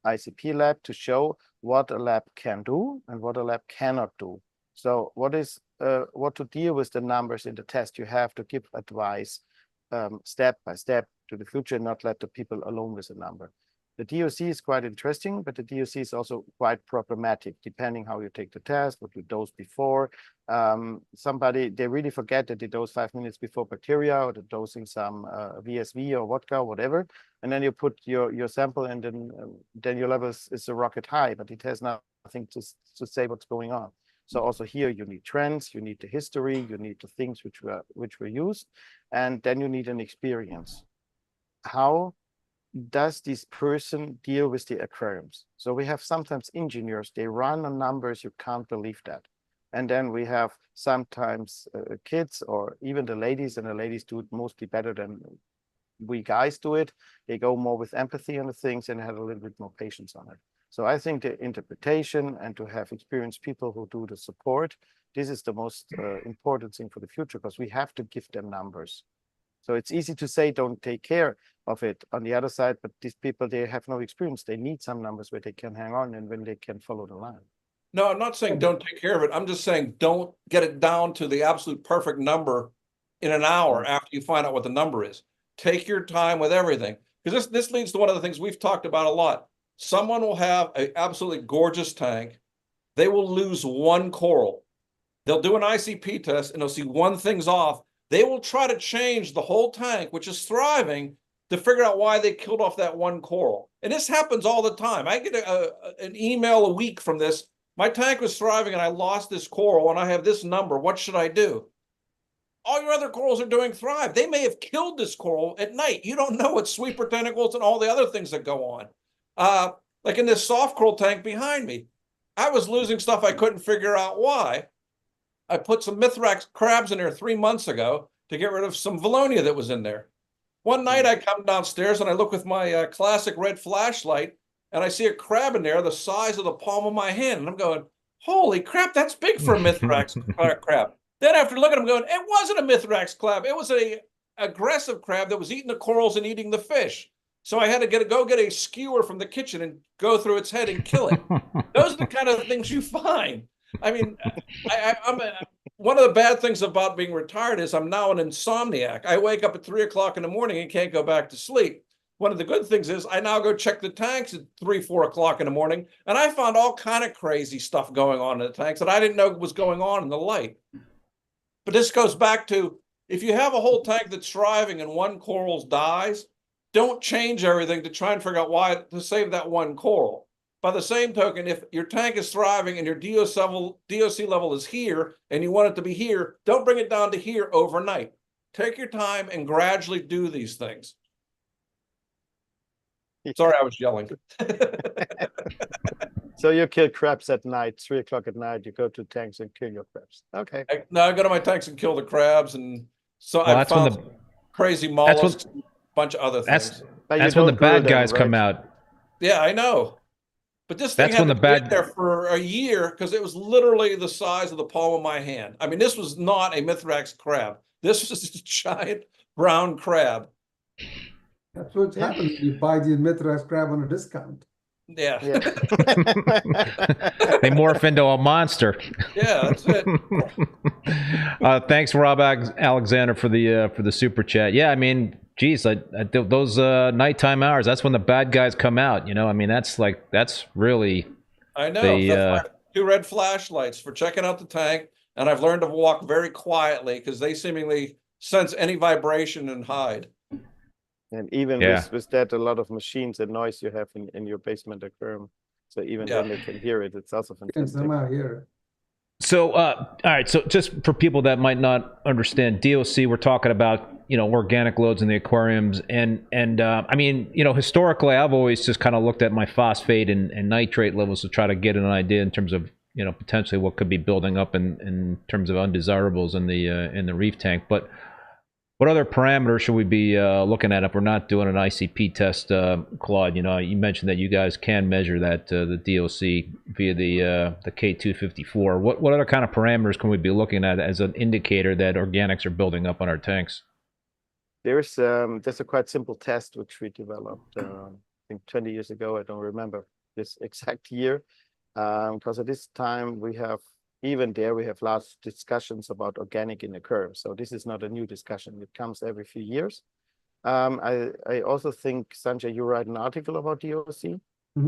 ICP lab to show what a lab can do and what a lab cannot do. So what to deal with the numbers in the test, you have to give advice step by step to the future, not let the people alone with a number. The DOC is quite interesting, but the DOC is also quite problematic, depending how you take the test, what you dose before. They really forget that they dose 5 minutes before bacteria, or they're dosing some VSV or vodka, whatever. And then you put your sample, and then your level is a rocket high, but it has nothing to say what's going on. So also here you need trends, you need the history, you need the things which were used, and then you need an experience. How does this person deal with the aquariums? So we have sometimes engineers, they run on numbers, you can't believe that. And then we have sometimes kids or even the ladies, and the ladies do it mostly better than we guys do it. They go more with empathy on the things and have a little bit more patience on it. So I think the interpretation and to have experienced people who do the support, this is the most important thing for the future, because we have to give them numbers. So it's easy to say, don't take care of it on the other side, but these people, they have no experience. They need some numbers where they can hang on and when they can follow the line. No, I'm not saying don't take care of it. I'm just saying don't get it down to the absolute perfect number in an hour after you find out what the number is. Take your time with everything. Because this leads to one of the things we've talked about a lot. Someone will have an absolutely gorgeous tank. They will lose one coral. They'll do an ICP test and they'll see one thing's off. They will try to change the whole tank, which is thriving, to figure out why they killed off that one coral. And this happens all the time. I get an email a week from this. My tank was thriving and I lost this coral and I have this number. What should I do? All your other corals are doing thrive. They may have killed this coral at night. You don't know it's sweeper tentacles and all the other things that go on. Like in this soft coral tank behind me, I was losing stuff. I couldn't figure out why. I put some Mithrax crabs in there 3 months ago to get rid of some Valonia that was in there. One night I come downstairs and I look with my classic red flashlight and I see a crab in there the size of the palm of my hand. And I'm going, holy crap, that's big for a Mithrax crab. Then after looking, I'm going, it wasn't a Mithrax crab. It was a aggressive crab that was eating the corals and eating the fish. So I had to go get a skewer from the kitchen and go through its head and kill it. Those are the kind of things you find. I mean, one of the bad things about being retired is I'm now an insomniac. I wake up at 3 o'clock in the morning and can't go back to sleep. One of the good things is I now go check the tanks at 3, 4 o'clock in the morning, and I found all kind of crazy stuff going on in the tanks that I didn't know was going on in the light. But this goes back to, if you have a whole tank that's thriving and one coral dies, don't change everything to try and figure out why to save that one coral. By the same token, if your tank is thriving and your DOC level is here and you want it to be here, don't bring it down to here overnight. Take your time and gradually do these things. Sorry, I was yelling. So you kill crabs at night, 3 o'clock at night, you go to tanks and kill your crabs. Okay. I go to my tanks and kill the crabs. And so I found crazy mollusks, a bunch of other things. That's when the bad guys come out. Yeah, I know. But this thing had to be there for a year because it was literally the size of the palm of my hand. I mean, this was not a Mithrax crab. This was a giant brown crab. That's what happens when you buy these Mithrax crab on a discount. Yeah. They morph into a monster. Yeah, that's it. Thanks, Rob Alexander, for the super chat. Yeah, I mean, geez, those nighttime hours, that's when the bad guys come out. You know, I mean, that's really. I know. That's why 2 red flashlights for checking out the tank, and I've learned to walk very quietly because they seemingly sense any vibration and hide. And even with that, a lot of machines and noise you have in your basement aquarium. So even then they can hear it. It's also fantastic. Somehow hear So, all right. So, just for people that might not understand DOC, we're talking about organic loads in the aquariums, and I mean, historically, I've always just kind of looked at my phosphate and nitrate levels to try to get an idea in terms of potentially what could be building up in terms of undesirables in the reef tank. But what other parameters should we be looking at if we're not doing an ICP test, Claude? You mentioned that you guys can measure that the DOC via the K254. What other kind of parameters can we be looking at as an indicator that organics are building up on our tanks? There's a quite simple test which we developed, I think 20 years ago. I don't remember this exact year, because at this time we have large discussions about organic in the curve. So this is not a new discussion. It comes every few years. I also think, Sanjay, you write an article about DOC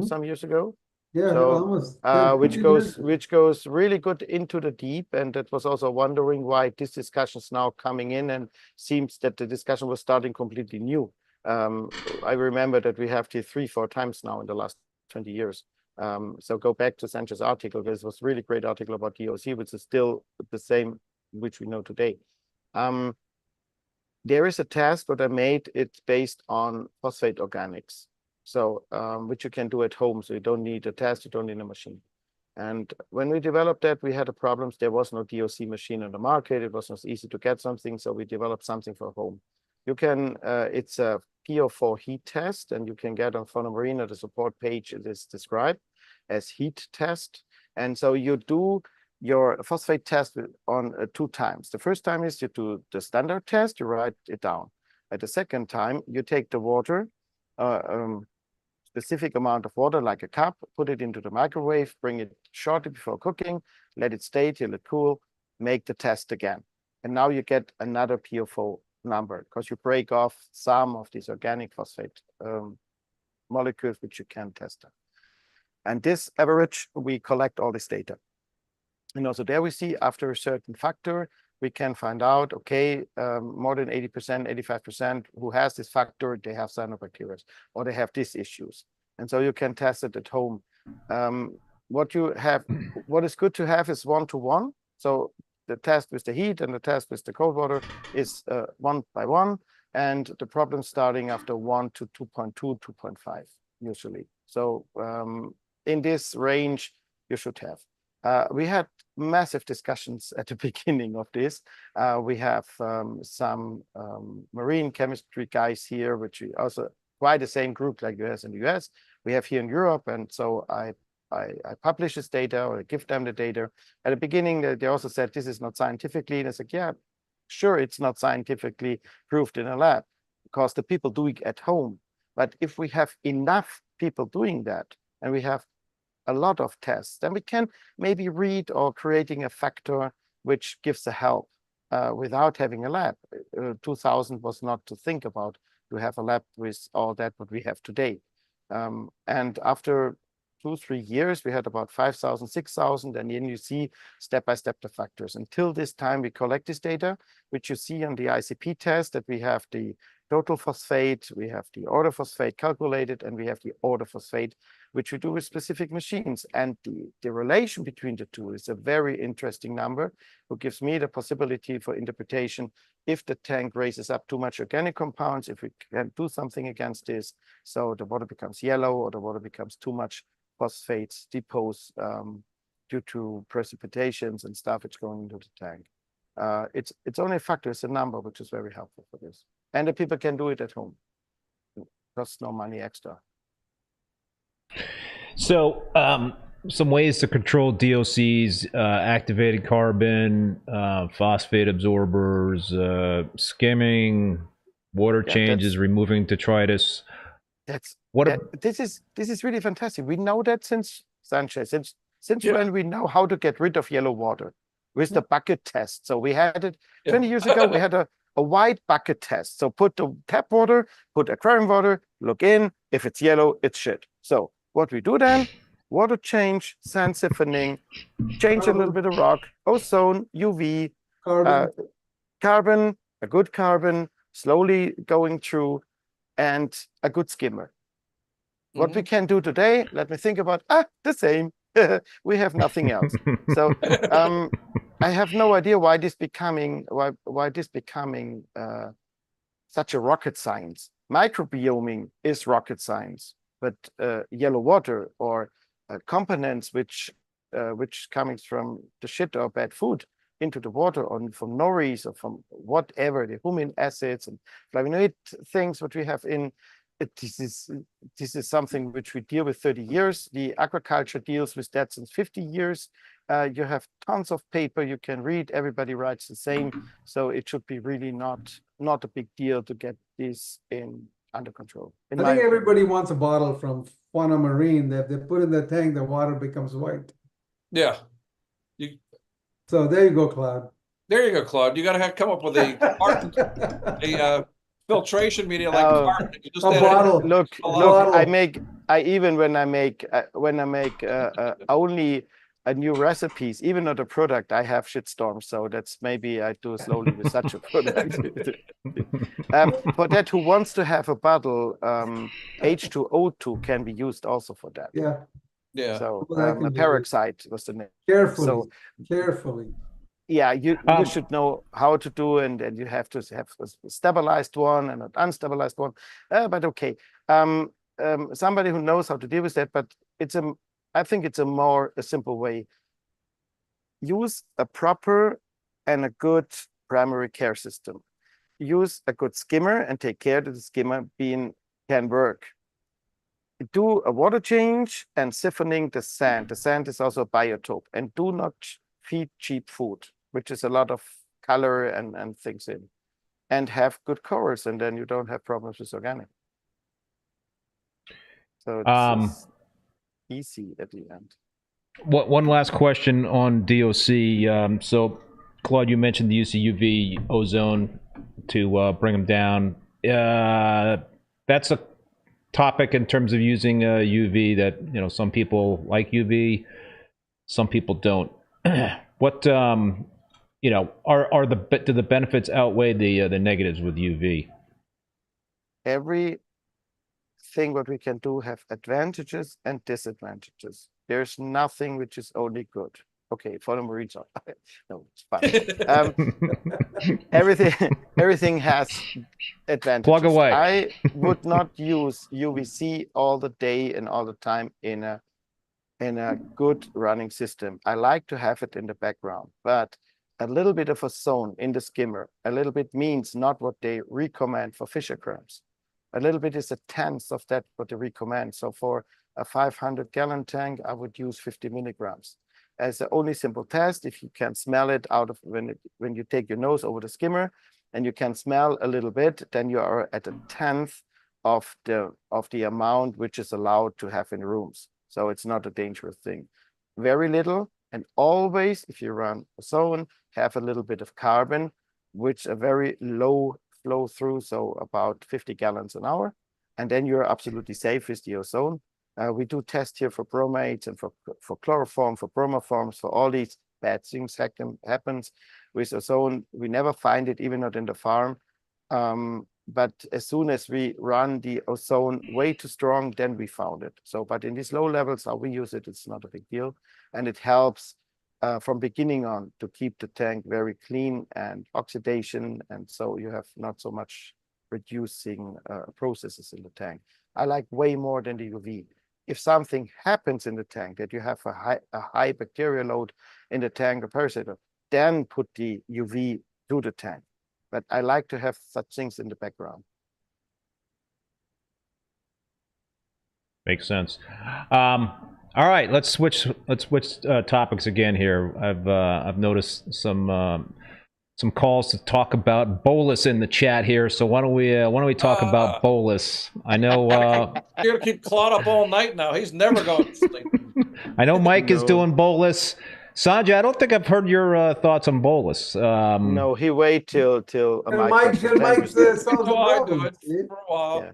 some years ago. Yeah, So, almost. which goes really good into the deep, and that was also wondering why this discussion is now coming in, and seems that the discussion was starting completely new. I remember that we have it 3-4 times now in the last 20 years. So go back to Sanjay's article. This was a really great article about DOC, which is still the same which we know today. There is a test that I made. It's based on phosphate organics. So which you can do at home. So you don't need a test, you don't need a machine. And when we developed that, we had a problem. There was no DOC machine on the market. It was not easy to get something. So we developed something for home. You can, it's a PO4 heat test, and you can get on Fauna Marin at the support page. It is described as heat test. And so you do your phosphate test on 2 times. The first time is you do the standard test, you write it down. At the second time, you take the water, specific amount of water, like a cup, put it into the microwave, bring it shortly before cooking, let it stay till it cool, make the test again. And now you get another PO4 number, because you break off some of these organic phosphate molecules which you can test. And this average, we collect all this data. And also there we see after a certain factor, we can find out, okay, more than 80%, 85% who has this factor, they have cyanobacteria, or they have these issues. And so you can test it at home. What is good to have is 1-to-1. So the test with the heat and the test with the cold water is 1 by 1. And the problem starting after 1 to 2.2, 2.5, usually. So in this range, you should have. We had massive discussions at the beginning of this. We have some marine chemistry guys here, which we also quite the same group like US and the US. We have here in Europe, and so I publish this data, or I give them the data. At the beginning, they also said this is not scientifically, and I said, yeah, sure, it's not scientifically proved in a lab, because the people do it at home. But if we have enough people doing that, and we have a lot of tests, then we can maybe read or creating a factor which gives a help without having a lab. 2000 was not to think about to have a lab with all that what we have today. And after 2-3 years, we had about 5,000, 6,000, and then you see step-by-step the factors. Until this time, we collect this data, which you see on the ICP test, that we have the total phosphate, we have the order phosphate calculated, and we have the order phosphate, which we do with specific machines. And the relation between the two is a very interesting number, who gives me the possibility for interpretation if the tank raises up too much organic compounds, if we can do something against this, so the water becomes yellow or the water becomes too much phosphates depose due to precipitations and stuff which going into the tank. It's only a factor, it's a number, which is very helpful for this. And the people can do it at home. It costs no money extra. So some ways to control DOCs, activated carbon, phosphate absorbers, skimming, water changes, removing detritus. This is really fantastic. We know that since Sanjay, since when we know how to get rid of yellow water with the bucket test. So we had it 20 years ago. We had a white bucket test. So put the tap water, put aquarium water, look in. If it's yellow, it's shit. So what we do then, water change, sand siphoning, change a little bit of rock, ozone, UV, carbon, a good carbon, slowly going through, and a good skimmer. What we can do today, let me think about, the same. We have nothing else. So I have no idea why this becoming such a rocket science. Microbioming is rocket science, but yellow water or components which coming from the shit or bad food into the water, or from nori's or from whatever, the humin acids and flavonoid things what we have in it, this is something which we deal with 30 years. The aquaculture deals with that since 50 years. You have tons of paper you can read. Everybody writes the same, so it should be really not a big deal to get this under control. I think everybody wants a bottle from Fauna Marin that they put in the tank, the water becomes white. Yeah. So there you go, Claude. There you go, Claude. You got to come up with a filtration media like carton. You just a bottle. Look, when I make only a new recipes, even not a product, I have shitstorms. So that's maybe I do slowly with such a product. For that, who wants to have a bottle, H2O2 can be used also for that. Yeah. Yeah. So a peroxide was the name. Carefully. So, carefully. Yeah, you should know how to do, and you have to have a stabilized one and an unstabilized one. But okay, somebody who knows how to deal with that. But I think it's a simple way. Use a proper and a good primary care system. Use a good skimmer and take care that the skimmer can work. Do a water change and siphoning the sand. The sand is also a biotope, and do not feed cheap food, which is a lot of color and things in, and have good corals, and then you don't have problems with organic. So this is easy at the end. One last question on DOC. So, Claude, you mentioned the use of UV ozone to bring them down. That's a topic in terms of using UV that, you know, some people like UV, some people don't. What you know, do the benefits outweigh the negatives with UV? Everything what we can do have advantages and disadvantages. There's nothing which is only good. Okay, Fauna Marin. No, it's fine. Everything has advantages. Plug away. I would not use UVC all the day and all the time in a good running system. I like to have it in the background, but a little bit of ozone in the skimmer, a little bit means not what they recommend for fish aquariums. A little bit is a tenth of that what they recommend. So for a 500-gallon tank, I would use 50 milligrams. As the only simple test, if you can smell it out of when you take your nose over the skimmer and you can smell a little bit, then you are at a tenth of the amount which is allowed to have in rooms. So it's not a dangerous thing. Very little, and always, if you run ozone, have a little bit of carbon, which a very low flow through, so about 50 gallons an hour, and then you're absolutely safe with the ozone. We do tests here for bromates and for chloroform, for bromoforms, for all these bad things happens with ozone. We never find it, even not in the farm. But as soon as we run the ozone way too strong, then we found it. So, but in these low levels, how we use it, it's not a big deal. And it helps from beginning on to keep the tank very clean and oxidation. And so you have not so much reducing processes in the tank. I like way more than the UV. If something happens in the tank, that you have a high bacterial load in the tank or parasite, then put the UV to the tank. But I like to have such things in the background. Makes sense. All right, let's switch topics again here. I've noticed some calls to talk about bolus in the chat here. So why don't we talk about bolus? I know you're gonna keep Claude up all night now. He's never going to sleep. I know Mike is doing bolus. Sanjay, I don't think I've heard your thoughts on bolus. No, he wait till Mike solves the problem. For a while. Yeah.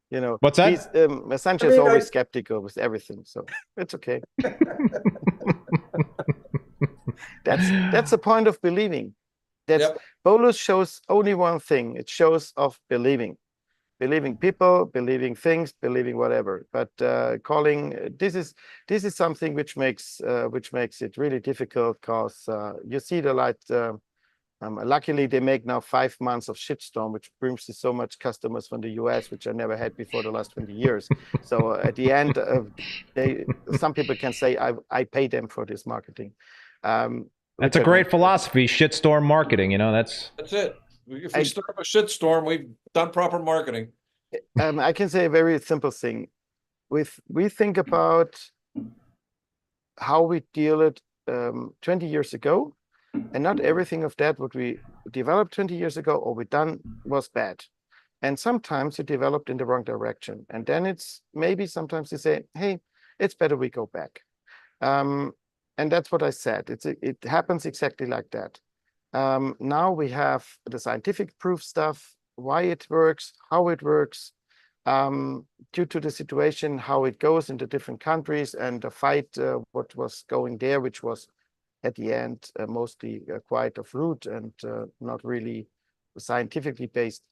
You know, what's that? Sanjay is always skeptical with everything, so it's okay. That's the point of believing. Bolus shows only one thing. It shows of believing. believing people, believing things, believing whatever. But calling this is something which makes it really difficult, because you see the light. Luckily, they make now 5 months of shitstorm, which brings me so much customers from the US, which I never had before the last 20 years. So at the end, some people can say, I pay them for this marketing. That's a great philosophy, shitstorm marketing. You know, that's it. If we start a shitstorm, we've done proper marketing. I can say a very simple thing. We think about how we deal it 20 years ago, and not everything of that what we developed 20 years ago or we done was bad. And sometimes you developed in the wrong direction. And then it's maybe sometimes you say, hey, it's better we go back. And that's what I said. It happens exactly like that. Now we have the scientific proof stuff, why it works, how it works, due to the situation, how it goes in the different countries, and the fight, what was going there, which was at the end mostly quite of root and not really scientifically based.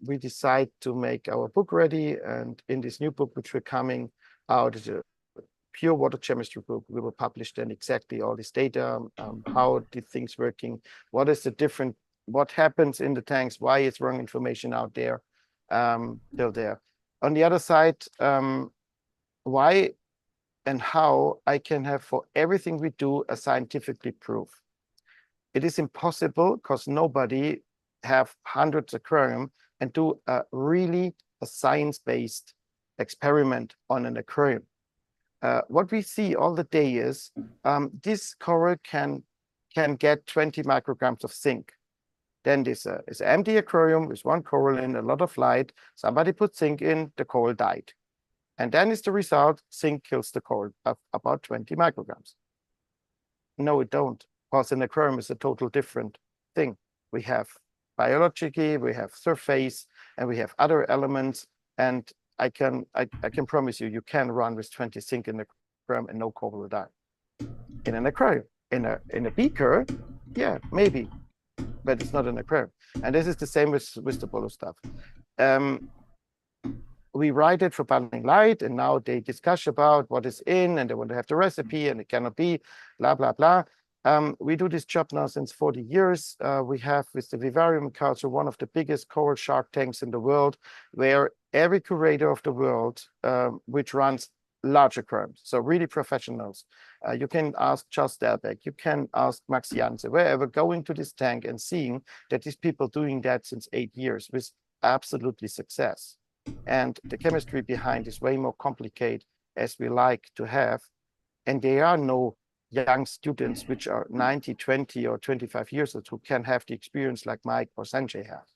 We decide to make our book ready, and in this new book, which we're coming out, is a pure water chemistry book. We will publish then exactly all this data, how the things working, what is the different, what happens in the tanks, why is wrong information out there, still there. On the other side, why and how I can have for everything we do a scientifically proof. It is impossible, because nobody have hundreds of aquarium and do a science-based experiment on an aquarium. What we see all the day is this coral can get 20 micrograms of zinc. Then this is an empty aquarium with one coral in, a lot of light. Somebody put zinc in, the coral died. And then is the result, zinc kills the coral of about 20 micrograms. No, it don't, because an aquarium is a total different thing. We have biologically, we have surface, and we have other elements. And I can promise you, you can run with 20 zinc in the aquarium and no coral will die. In an aquarium, in a beaker, yeah, maybe, but it's not an aquarium. And this is the same with the Polo stuff. We write it for Paddling Light, and now they discuss about what is in, and they want to have the recipe, and it cannot be, blah, blah, blah. We do this job now since 40 years. We have, with the vivarium culture, one of the biggest coral shark tanks in the world, where every curator of the world, which runs large aquariums, so really professionals. You can ask Charles Delbeck, you can ask Max Janse, wherever, going to this tank and seeing that these people doing that since 8 years with absolutely success. And the chemistry behind is way more complicated as we like to have. And there are no young students which are 90, 20 or 25 years old who can have the experience like Mike or Sanjay have.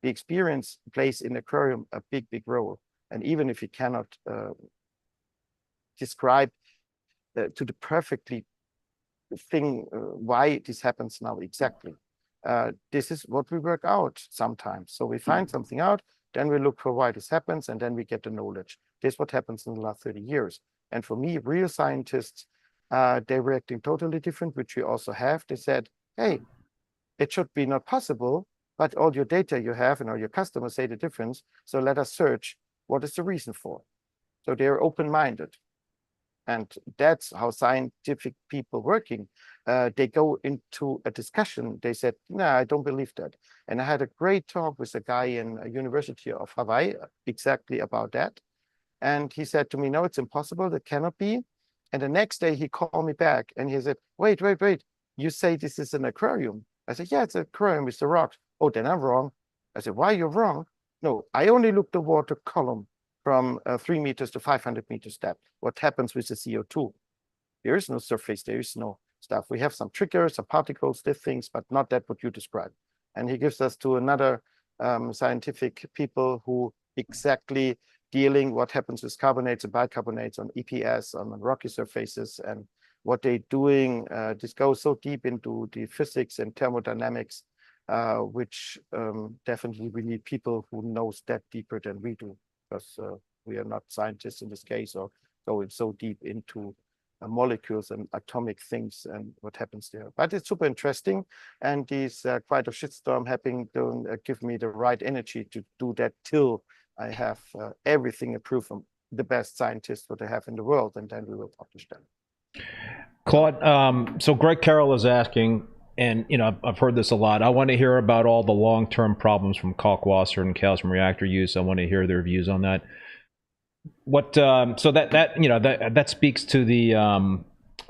The experience plays in aquarium a big, big role. And even if you cannot describe to the perfectly thing why this happens now exactly, this is what we work out sometimes. So we find something out, then we look for why this happens, and then we get the knowledge. This is what happens in the last 30 years. And for me, real scientists, they're reacting totally different, which we also have. They said, hey, it should be not possible, but all your data you have and all your customers say the difference. So let us search what is the reason for. So they're open-minded. And that's how scientific people working. They go into a discussion. They said, no, I don't believe that. And I had a great talk with a guy in University of Hawaii exactly about that. And he said to me, no, it's impossible. That cannot be. And the next day he called me back and he said, wait. You say this is an aquarium. I said, yeah, it's an aquarium with the rocks. Oh, then I'm wrong. I said, why you're wrong? No, I only looked the water column from 3 meters to 500 meters depth. What happens with the CO2? There is no surface, there is no stuff. We have some triggers, some particles, these things, but not that what you described. And he gives us to another scientific people who exactly dealing what happens with carbonates and bicarbonates on EPS, on rocky surfaces, and what they're doing. This goes so deep into the physics and thermodynamics, which definitely we need people who knows that deeper than we do, because we are not scientists in this case, or going so deep into molecules and atomic things and what happens there. But it's super interesting, and these quite a shitstorm happening don't give me the right energy to do that till I have everything approved from the best scientists what they have in the world, and then we will publish them. Claude, so Greg Carroll is asking, and I've heard this a lot. I want to hear about all the long-term problems from kalkwasser and calcium reactor use. I want to hear their views on that. What so that speaks to the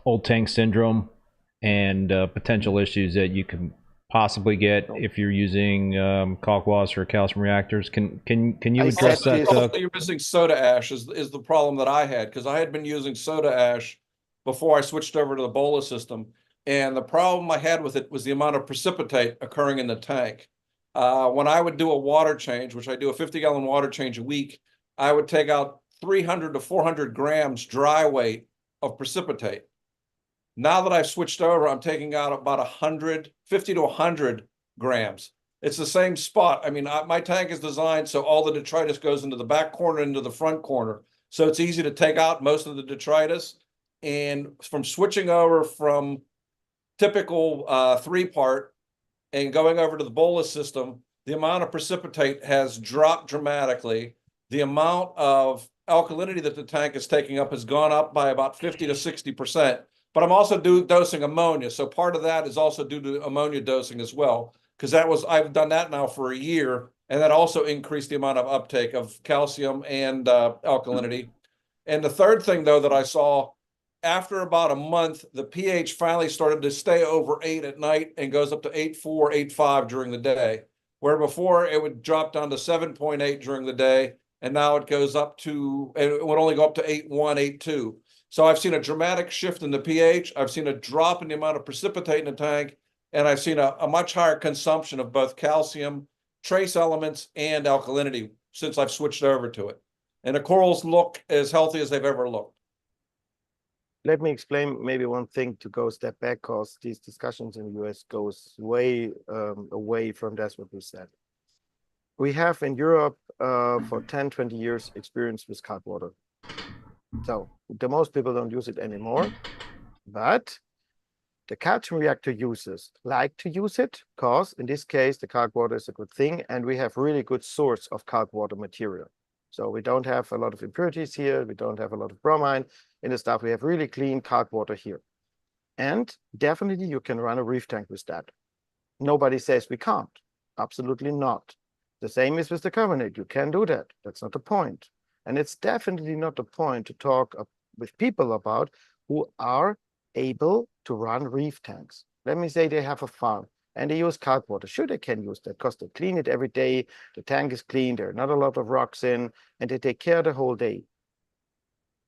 old tank syndrome and potential issues that you can possibly get if you're using kalkwasser or calcium reactors. Can you address that? You're missing soda ash is the problem that I had, because I had been using soda ash before I switched over to the bolus system, and the problem I had with it was the amount of precipitate occurring in the tank. When I would do a water change, which I do a 50-gallon water change a week, I would take out 300 to 400 grams dry weight of precipitate. Now that I've switched over, I'm taking out about 50 to 100 grams. It's the same spot. I mean, my tank is designed so all the detritus goes into the back corner, into the front corner. So it's easy to take out most of the detritus. And from switching over from typical 3-part and going over to the bolus system, the amount of precipitate has dropped dramatically. The amount of alkalinity that the tank is taking up has gone up by about 50 to 60%. But I'm also dosing ammonia. So part of that is also due to ammonia dosing as well, because I've done that now for a year, and that also increased the amount of uptake of calcium and alkalinity. And the third thing, though, that I saw, after about a month, the pH finally started to stay over 8 at night and goes up to 8.4, 8.5 during the day, where before it would drop down to 7.8 during the day, and now it goes up to, it would only go up to 8.1, 8.2. So I've seen a dramatic shift in the pH. I've seen a drop in the amount of precipitate in the tank, and I've seen a much higher consumption of both calcium, trace elements, and alkalinity since I've switched over to it. And the corals look as healthy as they've ever looked. Let me explain maybe one thing to go a step back, because these discussions in the US goes way away from that's what we said. We have in Europe for 10, 20 years experience with calc water. So the most people don't use it anymore, but the calcium reactor users like to use it because in this case, the calc water is a good thing, and we have really good source of calc water material. So we don't have a lot of impurities here. We don't have a lot of bromine in the stuff. We have really clean calc water here. And definitely you can run a reef tank with that. Nobody says we can't. Absolutely not. The same is with the carbonate. You can do that. That's not the point. And it's definitely not the point to talk with people about who are able to run reef tanks. Let me say they have a farm and they use calc water. Sure, they can use that because they clean it every day. The tank is clean. There are not a lot of rocks in, and they take care the whole day.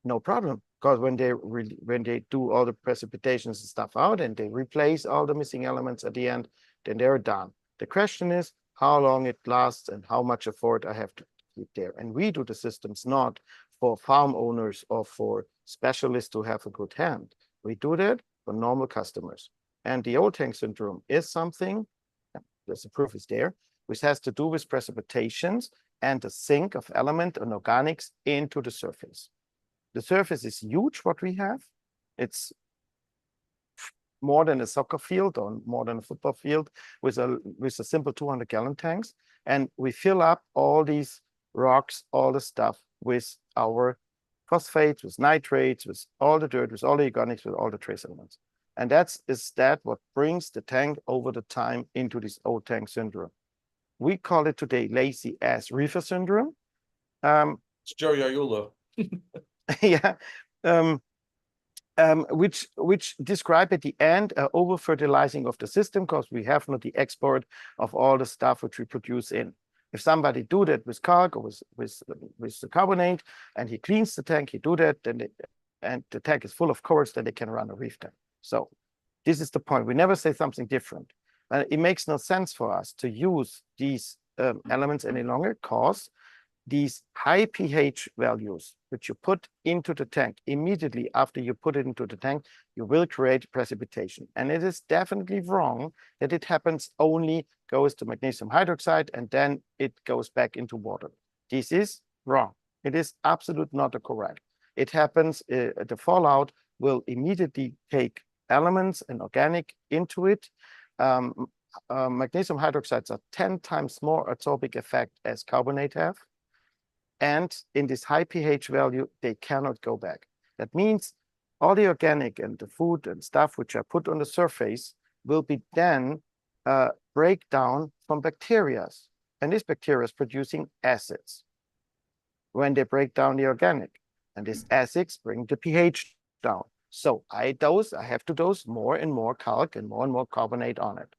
No problem, because when they do all the precipitations and stuff out and they replace all the missing elements at the end, then they're done. The question is how long it lasts and how much effort I have to keep there. And we do the systems not for farm owners or for specialists who have a good hand. We do that for normal customers. And the old tank syndrome is something, the proof is there, which has to do with precipitations and the sink of element and organics into the surface. The surface is huge, what we have. It's more than a soccer field or more than a football field with a simple 200-gallon tanks. And we fill up all these rocks, all the stuff with our phosphates, with nitrates, with all the dirt, with all the organics, with all the trace elements. And that's what brings the tank over the time into this old tank syndrome. We call it today lazy ass reefer syndrome. It's Joe Yayula. Yeah. Which describe at the end over-fertilizing of the system because we have not the export of all the stuff which we produce in. If somebody do that with calc or with the carbonate and he cleans the tank, he do that, and the tank is full of corals, then they can run a reef tank. So this is the point. We never say something different. It makes no sense for us to use these elements any longer because these high pH values, which you put into the tank immediately after you put it into the tank, you will create precipitation. And it is definitely wrong that it happens only goes to magnesium hydroxide and then it goes back into water. This is wrong. It is absolutely not correct. It happens, the fallout will immediately take elements and organic into it. Magnesium hydroxides are 10 times more adsorbic effect as carbonate have. And in this high pH value, they cannot go back. That means all the organic and the food and stuff which are put on the surface will be then break down from bacteria. And this bacteria is producing acids when they break down the organic. And these acids bring the pH down. So I have to dose more and more calc and more carbonate on it.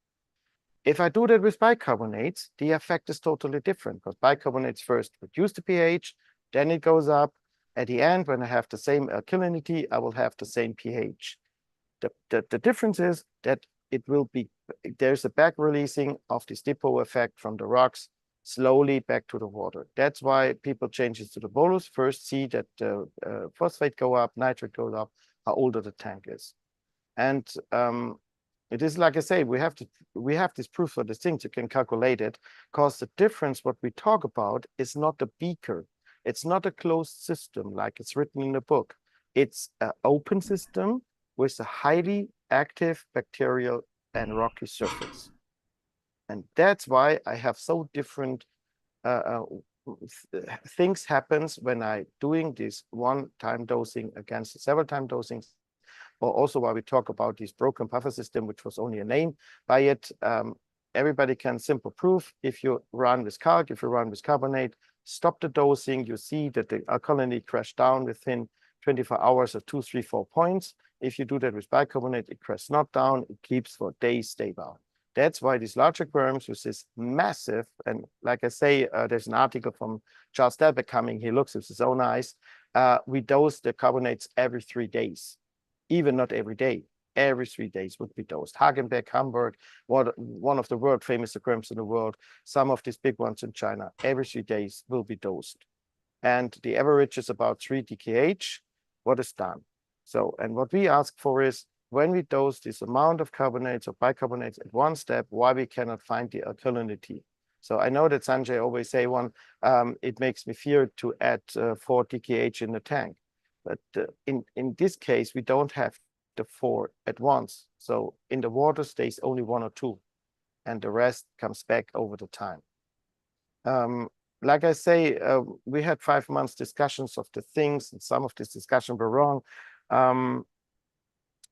If I do that with bicarbonates, the effect is totally different because bicarbonates first reduce the pH, then it goes up. At the end, when I have the same alkalinity, I will have the same pH. The difference is that there's a back releasing of this depot effect from the rocks slowly back to the water. That's why people change it to the bolus. First see that the phosphate go up, nitrate goes up, how older the tank is. And it is like I say, we have this proof for the things. You can calculate it because the difference what we talk about is not a beaker. It's not a closed system like it's written in the book. It's an open system with a highly active bacterial and rocky surface. And that's why I have so different things happens when I doing this one-time dosing against several-time dosing, or also why we talk about this broken buffer system, which was only a name by it. Everybody can simple proof. If you run with calc, if you run with carbonate, stop the dosing, you see that the alkalinity crashed down within 24 hours of 2, 3, 4 points. If you do that with bicarbonate, it crashes not down, it keeps for days stable. That's why these large aquariums with this massive, and like I say, there's an article from Charles Delbeck coming, he looks with his own eyes. We dose the carbonates every 3 days, even not every day. Every 3 days would be dosed. Hagenbeck, Hamburg, one of the world famous aquariums in the world, some of these big ones in China, every 3 days will be dosed. And the average is about 3 DKH. What is done? So, and what we ask for is, when we dose this amount of carbonates or bicarbonates at one step, why we cannot find the alkalinity. So I know that Sanjay always say it makes me fear to add 4 DKH in the tank. But in this case, we don't have the 4 at once. So in the water stays only 1 or 2, and the rest comes back over the time. Like I say, we had 5 months discussions of the things, and some of this discussion were wrong.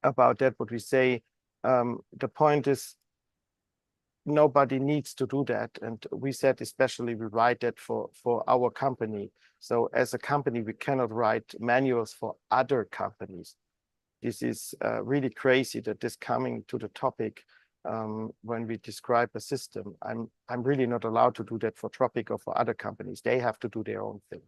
About that, what we say, the point is nobody needs to do that. And we said, especially we write that for our company. So as a company, we cannot write manuals for other companies. This is really crazy that this coming to the topic when we describe a system. I'm really not allowed to do that for Tropic or for other companies. They have to do their own thing.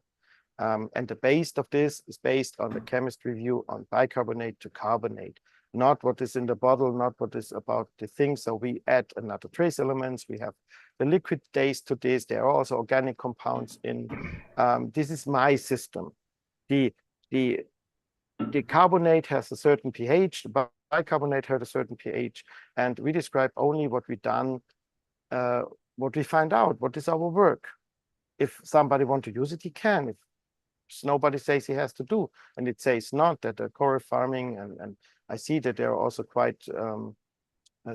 And the base of this is based on the chemistry view on bicarbonate to carbonate, not what is in the bottle, not what is about the thing. So we add another trace elements. We have the liquid days to this. There are also organic compounds in. This is my system. The carbonate has a certain pH, the bicarbonate has a certain pH, and we describe only what we done, what we find out, what is our work. If somebody want to use it, he can. If nobody says he has to do, and it says not that the coral farming, and I see that there are also quite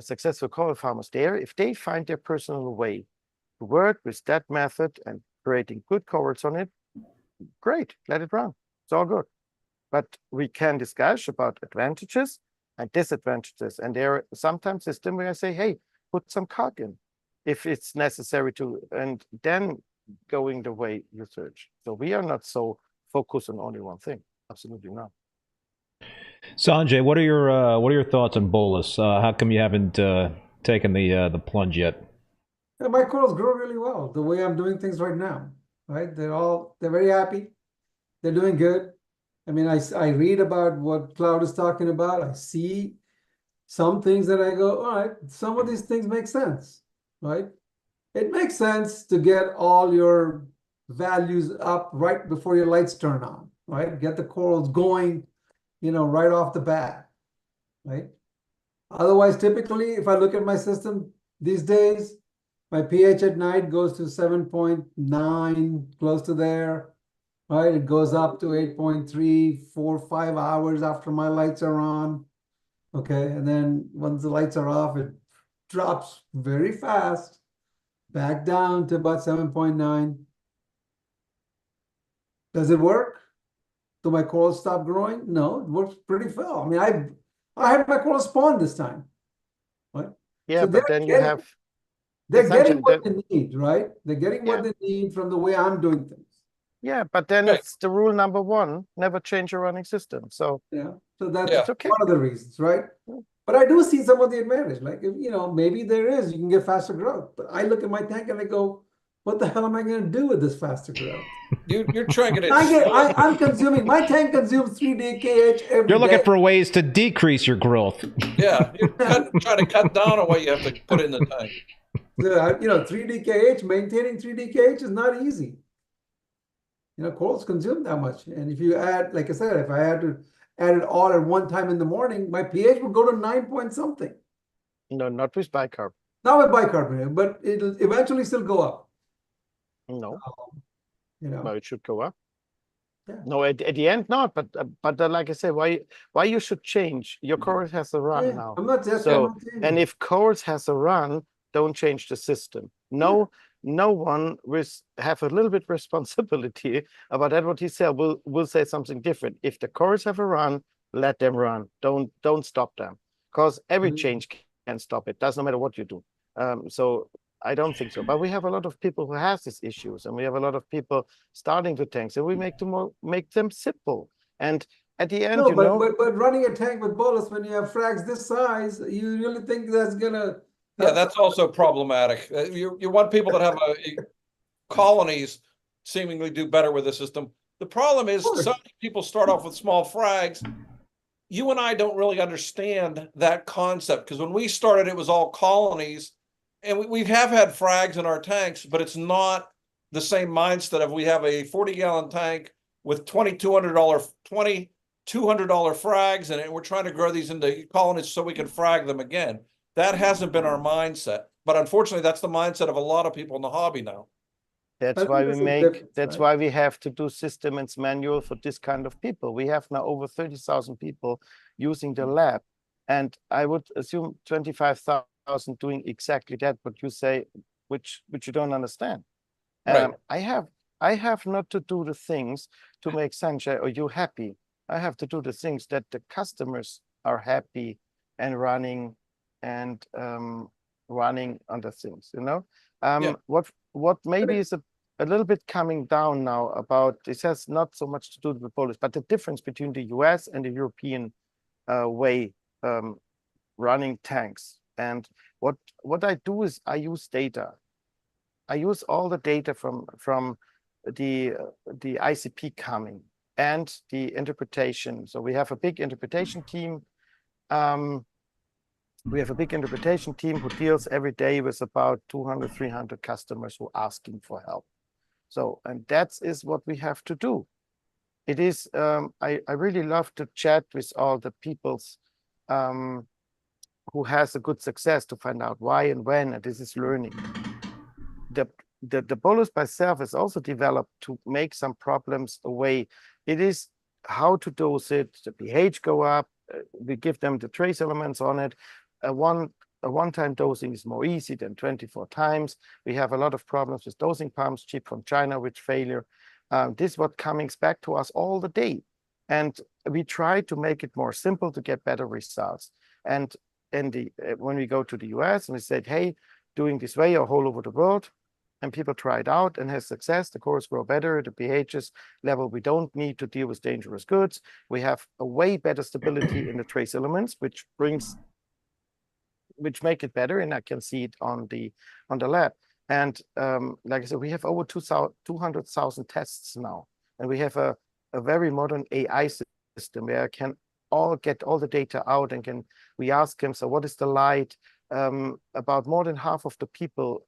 successful coral farmers there. If they find their personal way to work with that method and creating good corals on it, great, let it run. It's all good. But we can discuss about advantages and disadvantages. And there are sometimes systems where I say, hey, put some calc in if it's necessary to, and then going the way you search. So we are not so focused on only one thing. Absolutely not. Sanjay, what are your thoughts on bolus? How come you haven't taken the plunge yet? Yeah, my corals grow really well the way I'm doing things right now. Right? They're very happy. They're doing good. I mean, I read about what Claude is talking about. I see some things that I go, all right, some of these things make sense, right? It makes sense to get all your values up right before your lights turn on, right? Get the corals going, right off the bat, right? Otherwise, typically, if I look at my system these days, my pH at night goes to 7.9, close to there. right? It goes up to 8.3, 4, 5 hours after my lights are on. Okay, and then once the lights are off, it drops very fast, back down to about 7.9. Does it work? Do my corals stop growing? No, it works pretty well. I mean, I had my corals spawn this time, right? Yeah, So but then you have they're getting Sanjay, what they need, right? They're getting yeah, what they need from the way I'm doing things. yeah, but then Okay. it's the rule number one: never change your running system. So Yeah, so that's Yeah. it's okay. one of the reasons, right? Yeah. But I do see some of the advantage. Like, if, you know, maybe there is, you can get faster growth. But I look at my tank and I go, what the hell am I going to do with this faster growth? You're trying to get it I'm consuming, my tank consumes 3 DKH every You're looking day. for ways to decrease your growth. Yeah, you're trying to cut down on what you have to put in the tank. So, you know, 3 DKH, maintaining 3 DKH is not easy. You know, corals consume that much. And if you add, like I said, if I had to add it all at one time in the morning, my pH would go to 9 point something. No, not with bicarb. Not with bicarbonate, but it'll eventually still go up. No, You know, no, it should go up. Yeah. No, at the end not. But like I said, why you should change? Your course has a run yeah, now. I'm not just So I'm not saying and that. if course has a run, don't change the system. No one with have a little bit responsibility about that. What he said will say something different. If the course have a run, let them run. Don't stop them, because every change can stop it. Doesn't matter what you do. So I don't think so. But we have a lot of people who has these issues, and we have a lot of people starting to tank. So we make them simple. And at the end, No, you know, but running a tank with bolus when you have frags this size, you really think that's gonna Yeah, that's also problematic. You want people that have colonies seemingly do better with the system. The problem is Of course. some people start off with small frags. You and I don't really understand that concept, because when we started, it was all colonies, and we have had frags in our tanks, but it's not the same mindset of we have a 40-gallon tank with $2,200 frags in it, and we're trying to grow these into colonies so we can frag them again. That hasn't been our mindset, but unfortunately, that's the mindset of a lot of people in the hobby now. that's I why think we that's a difference, that's right? why we have to do system and manual for this kind of people. We have now over 30,000 people using the lab, and I would assume 25,000 doing exactly that, what you say, which you don't understand. Right. I have not to do the things to make Sanjay or you happy. I have to do the things that the customers are happy and running and running on the things, you know. Yeah. What maybe is a little bit coming down now about this has not so much to do with Polish, but the difference between the US and the European way running tanks. And what I do is I use data. I use all the data from the ICP coming and the interpretation. So we have a big interpretation team. We have a big interpretation team who deals every day with about 200, 300 customers who are asking for help. So, and that is what we have to do. It is, I really love to chat with all the peoples who has a good success to find out why and when, and this is learning. The bolus by self is also developed to make some problems away. It is how to dose it, the pH go up, we give them the trace elements on it. A one-time dosing is more easy than 24 times. We have a lot of problems with dosing pumps, cheap from China, with failure. This is what comes back to us all the day. And we try to make it more simple to get better results. And when we go to the US and we said, hey, doing this way or all over the world, and people try it out and has success, the corals grow better, the pHs level, we don't need to deal with dangerous goods. We have a way better stability in the trace elements, which make it better, and I can see it on the lab. And like I said, we have over 200,000 tests now, and we have a very modern AI system where I can get all the data out and we ask him, so what is the light? About more than half of the people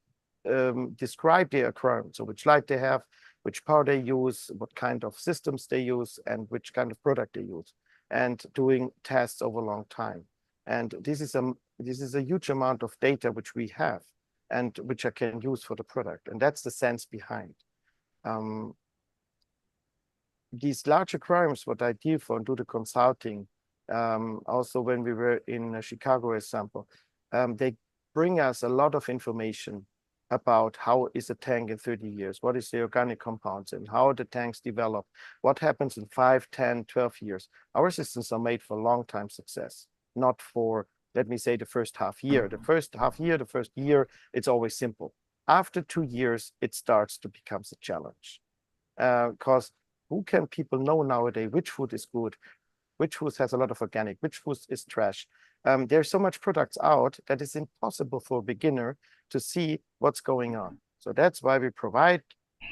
describe their aquarium, so which light they have, which power they use, what kind of systems they use, and which kind of product they use, and doing tests over a long time. And this is a huge amount of data which we have and which I can use for the product, and that's the sense behind. these large aquariums, what I deal for and do the consulting, also when we were in Chicago, example, they bring us a lot of information about how is a tank in 30 years, what is the organic compounds and how the tanks develop, what happens in 5, 10, 12 years. Our systems are made for long time success, not for, let me say, the first half year. The first half year, the first year, it's always simple. After 2 years, it starts to become a challenge. Because who can people know nowadays which food is good, which food has a lot of organic, which food is trash? There's so much products out that it's impossible for a beginner to see what's going on. So that's why we provide,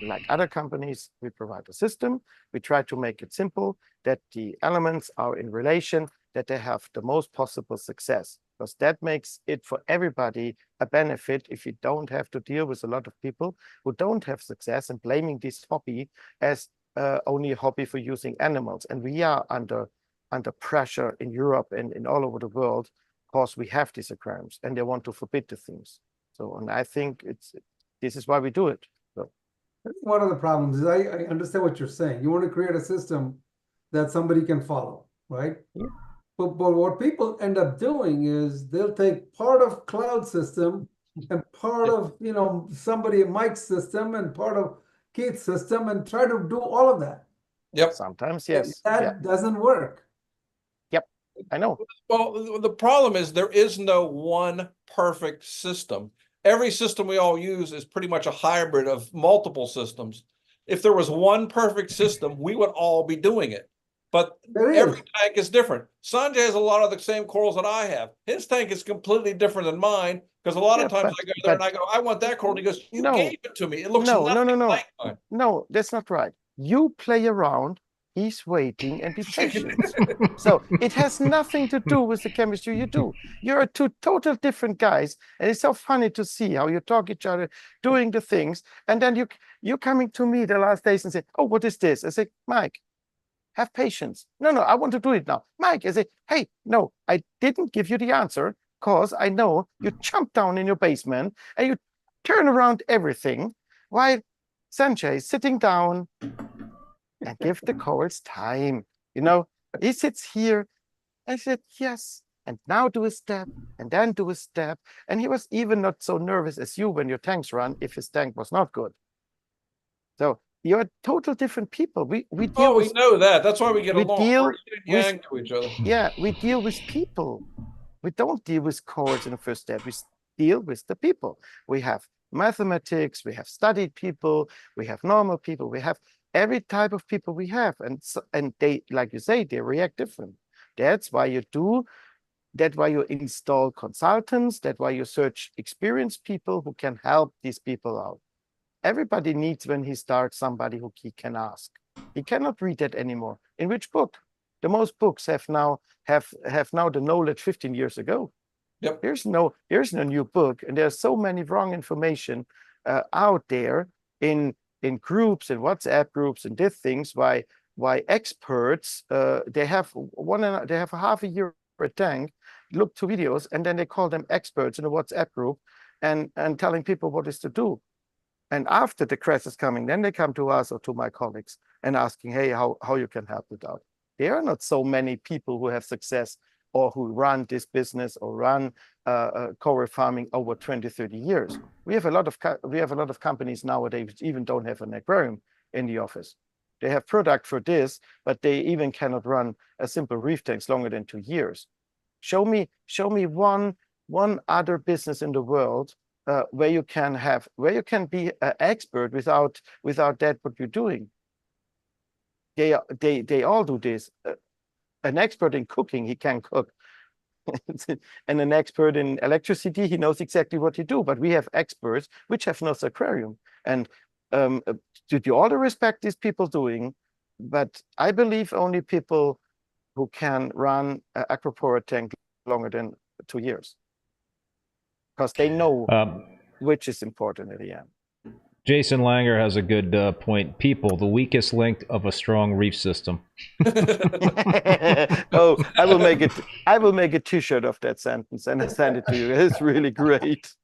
like other companies, we provide a system. We try to make it simple, that the elements are in relation, that they have the most possible success, because that makes it for everybody a benefit if you don't have to deal with a lot of people who don't have success and blaming this hobby as only a hobby for using animals. And we are under pressure in Europe and in all over the world because we have these aquariums and they want to forbid the things. So, and I think this is why we do it. So. One of the problems is I understand what you're saying. You want to create a system that somebody can follow, right? Yeah. But what people end up doing is they'll take part of cloud system and part of, you know, somebody Mike's system and part of Keith's system and try to do all of that. Yep. Sometimes, yes. That doesn't work. Yep, I know. Well, the problem is there is no one perfect system. Every system we all use is pretty much a hybrid of multiple systems. If there was one perfect system, we would all be doing it. But every tank is different. Sanjay has a lot of the same corals that I have. His tank is completely different than mine because a lot of times I go there and I go, I want that coral. And he goes, you gave it to me. It looks nothing like mine. No, that's not right. You play around, he's waiting, and be patient. So it has nothing to do with the chemistry you do. You're two total different guys, and it's so funny to see how you talk each other, doing the things, and then you're coming to me the last days and say, oh, what is this? I say, Mike, have patience. No, I want to do it now. Mike, I say, hey, no, I didn't give you the answer because I know you jump down in your basement and you turn around everything while Sanjay is sitting down and give the corals time. You know, he sits here. I said, yes. And now do a step and then do a step. And he was even not so nervous as you when your tanks run if his tank was not good. So you're total different people. We know that. That's why we get along. We're yin to each other. Yeah, we deal with people. We don't deal with corals in the first step. We deal with the people. We have mathematics, we have studied people, we have normal people, we have every type of people we have. And they, like you say, they react different. That's why you do, that's why you install consultants, that's why you search experienced people who can help these people out. Everybody needs, when he starts, somebody who he can ask. He cannot read that anymore. In which book? The most books have now the knowledge 15 years ago. Yep. There's no new book, and there's so many wrong information out there in groups and WhatsApp groups and these things. Why experts they have a half a year per tank, look to videos, and then they call them experts in a WhatsApp group and telling people what is to do. And after the crash is coming, then they come to us or to my colleagues and asking, hey, how you can help it out. There are not so many people who have success or who run this business or run coral farming over 20, 30 years. We have a lot of companies nowadays which even don't have an aquarium in the office. They have product for this, but they even cannot run a simple reef tanks longer than 2 years. Show me one other business in the world where you can be an expert without that what you're doing. They all do this. An expert in cooking, he can cook. And an expert in electricity, he knows exactly what he do. But we have experts which have no aquarium. And to all the respect these people doing, but I believe only people who can run an aquapora tank longer than 2 years. Because they know which is important at the end. Jason Langer has a good point. People, the weakest link of a strong reef system. Oh, I will make a T-shirt of that sentence and I send it to you. It's really great.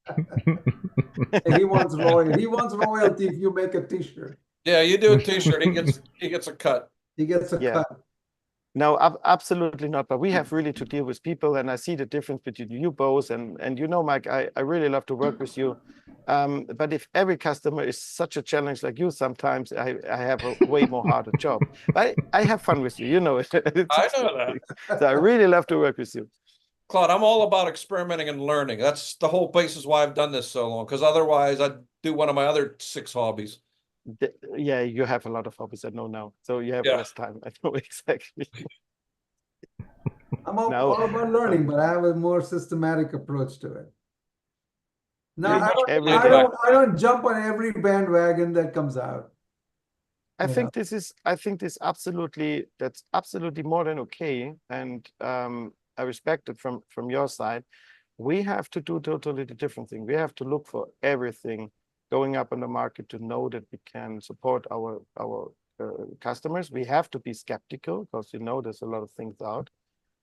He wants royalty if you make a T-shirt. Yeah, you do a T-shirt, he gets a cut. He gets a Yeah. cut. No, absolutely not. But we have really to deal with people, and I see the difference between you both. And you know, Mike, I really love to work with you. But if every customer is such a challenge like you, sometimes I have a way more harder job. But I have fun with you, you know it. I know that. So I really love to work with you. Claude, I'm all about experimenting and learning. That's the whole basis why I've done this so long, because otherwise I'd do one of my other 6 hobbies. Yeah, you have a lot of hobbies, I know now. So you have Yeah. less time. I know exactly. I'm all, No, all about learning, but I have a more systematic approach to it. No, Pretty much every I day. don't jump on every bandwagon that comes out. I think this absolutely, that's absolutely more than okay. And I respect it from your side. We have to do totally the different thing. We have to look for everything going up on the market to know that we can support our customers. We have to be skeptical because you know there's a lot of things out.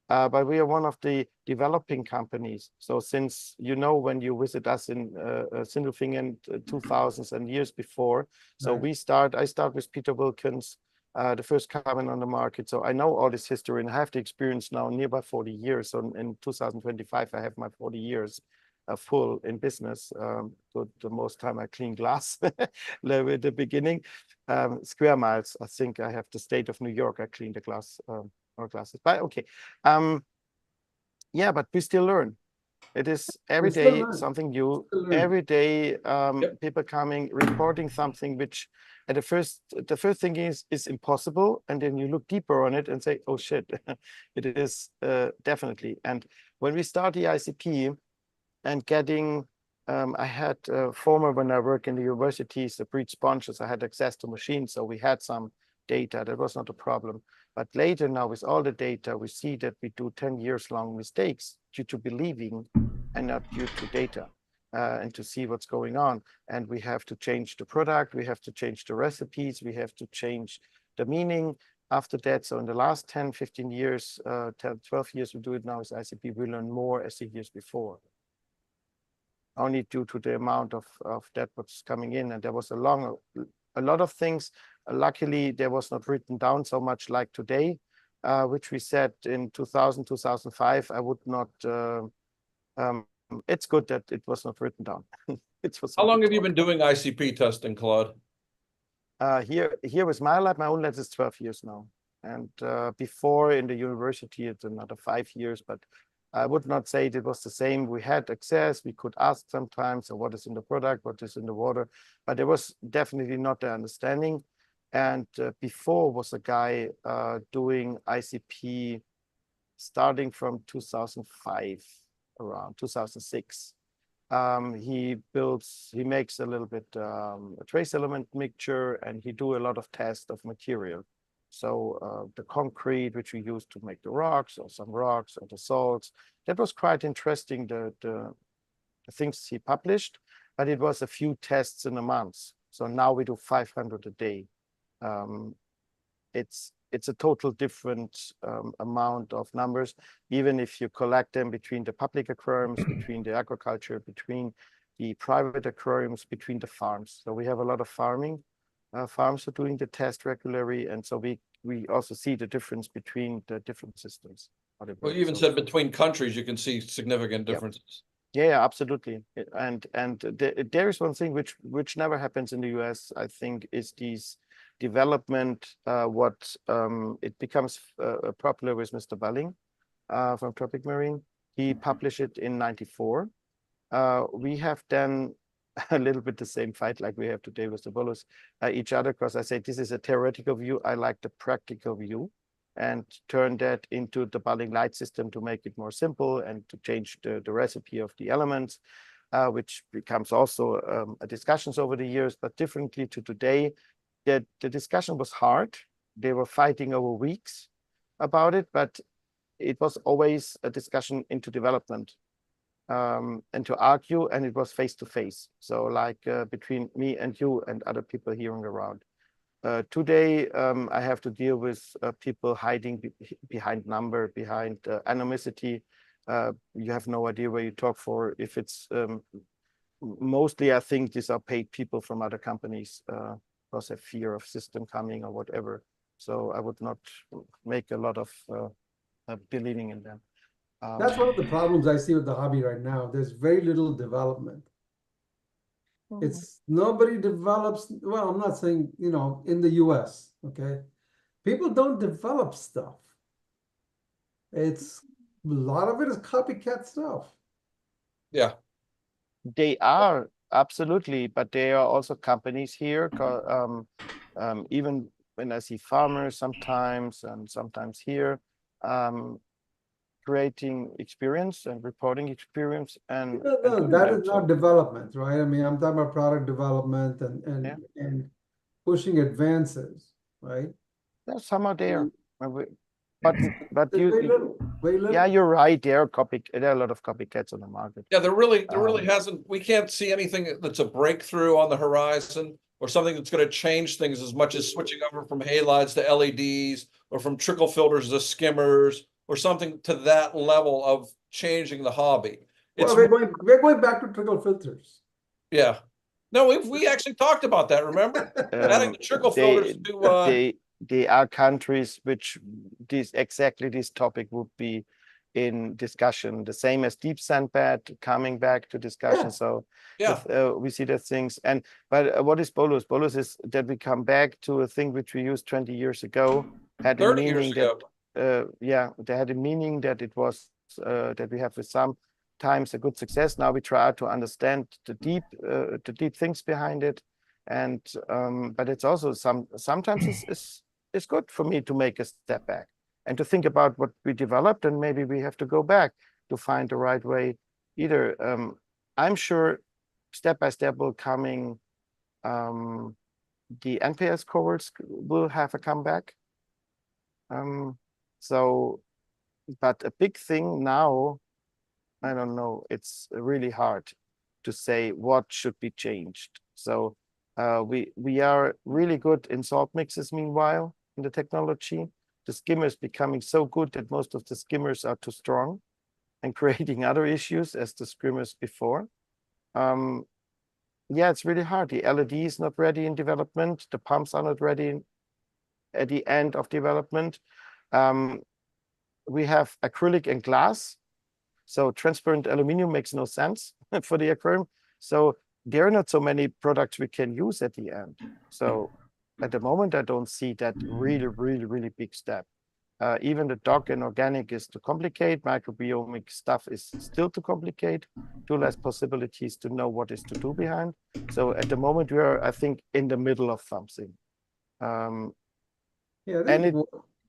But we are one of the developing companies. So since, you know, when you visit us in Sindelfingen in 2000s and years before, so Right. I start with Peter Wilkins, the first carbon on the market. So I know all this history and I have the experience now nearby 40 years. So in 2025, I have my 40 years full in business. The most time I clean glass at the beginning. Square miles, I think I have the state of New York, I clean the glass or glasses, but okay. Yeah, but we still learn. It is every We still day learn. something new. Still learn. Every day Yep. people coming, reporting something which at the first thing is impossible, and then you look deeper on it and say, oh shit, it is definitely. And when we start the ICP and getting I had former, when I worked in the universities, the breed sponges, I had access to machines, so we had some data. That was not a problem. But later now, with all the data, we see that we do 10 years long mistakes due to believing and not due to data, and to see what's going on. And we have to change the product, we have to change the recipes, we have to change the meaning after that. So in the last 10, 15 years, 10, 12 years we do it now as ICP, we learn more as the years before. Only due to the amount of that what's coming in. And there was a lot of things. Luckily, there was not written down so much like today, which we said in 2000, 2005, I would not, it's good that it was not written down. How long have you been doing ICP testing, Claude? Here with my lab, my own lab is 12 years now. And before in the university, it's another 5 years, but I would not say it was the same. We had access, we could ask sometimes, so what is in the product, what is in the water, but there was definitely not the understanding. And before was a guy doing ICP starting from 2005, around 2006. He makes a little bit a trace element mixture, and he do a lot of tests of material. So the concrete, which we use to make the rocks, or some rocks, or the salts, that was quite interesting, the things he published, but it was a few tests in a month. So now we do 500 a day. It's a total different amount of numbers, even if you collect them between the public aquariums, between the aquaculture, between the private aquariums, between the farms. So we have a lot of farming. Farms are doing the test regularly, and so we also see the difference between the different systems. Well, you even said between countries, you can see significant differences. Yeah, absolutely. And there is one thing which never happens in the US, I think, is these development. It becomes popular with Mr. Belling from Tropic Marine. He published it in '94. We have done a little bit the same fight like we have today with the bullets each other, because I say this is a theoretical view. I like the practical view, and turn that into the Balling light system to make it more simple and to change the recipe of the elements, which becomes also a discussions over the years, but differently to today. The discussion was hard. They were fighting over weeks about it, but it was always a discussion into development. And to argue, and it was face to face. So like between me and you and other people hearing around. Today, I have to deal with people hiding behind number, behind anonymity. You have no idea where you talk for. If it's mostly, I think these are paid people from other companies because of fear of system coming or whatever. So I would not make a lot of believing in them. That's one of the problems I see with the hobby right now. There's very little development. It's nobody develops. Well, I'm not saying, you know, in the US, okay? People don't develop stuff. It's a lot of it is copycat stuff. Yeah. They are absolutely, but there are also companies here. Even when I see farmers sometimes and sometimes here, creating experience and reporting experience and, No, that is not development, right? I mean, I'm talking about product development Yeah. and pushing advances, right? That's somehow there. But There's you, very little. yeah, you're right. There are a lot of copycats on the market. Yeah, there really hasn't, we can't see anything that's a breakthrough on the horizon or something that's going to change things as much as switching over from halides to LEDs or from trickle filters to skimmers or something to that level of changing the hobby. Well, we're going back to trickle filters. Yeah. No, we actually talked about that, remember? Adding the trickle filters to They are countries which exactly this topic would be in discussion, the same as deep sand bed coming back to discussion. Yeah. So yeah. we see that things. But what is bolus? Bolus is that we come back to a thing which we used 20 years ago, had a 30 meaning years that they had a meaning that it was that we have with some times a good success. Now we try to understand the deep things behind it. And but it's also sometimes it's good for me to make a step back and to think about what we developed, and maybe we have to go back to find the right way. Either I'm sure step by step will coming. The NPS corals will have a comeback. So, but a big thing now, I don't know. It's really hard to say what should be changed. So. We are really good in salt mixes meanwhile in the technology. The skimmers becoming so good that most of the skimmers are too strong and creating other issues as the skimmers before. Yeah, it's really hard. The LED is not ready in development. The pumps are not ready at the end of development. We have acrylic and glass. So transparent aluminum makes no sense for the aquarium. So there are not so many products we can use at the end. So at the moment, I don't see that really big step. Even the dog and organic is too complicated. Microbiomic stuff is still too complicated. Too less possibilities to know what is to do behind. So at the moment, we are, I think, in the middle of something. And it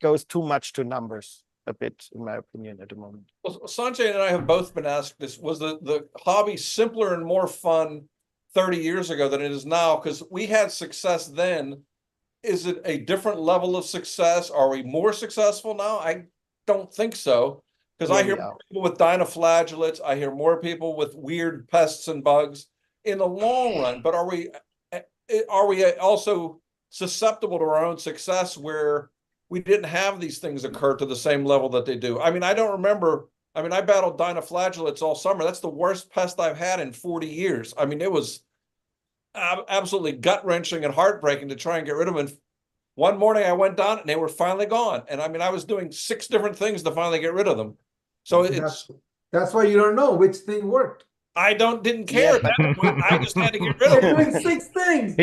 goes too much to numbers a bit, in my opinion, at the moment. Well, Sanjay and I have both been asked this, was the hobby simpler and more fun 30 years ago than it is now? Because we had success then. Is it a different level of success? Are we more successful now? I don't think so. Because I hear more people with dinoflagellates. I hear more people with weird pests and bugs in the long run. But are we also susceptible to our own success where we didn't have these things occur to the same level that they do? I mean, I don't remember. I mean, I battled dinoflagellates all summer. That's the worst pest I've had in 40 years. I mean, it was absolutely gut-wrenching and heartbreaking to try and get rid of them. And one morning I went down and they were finally gone. And I mean, I was doing 6 different things to finally get rid of them. So that's why you don't know which thing worked. I didn't care at that point. I just had to get rid of them. They're doing 6 things.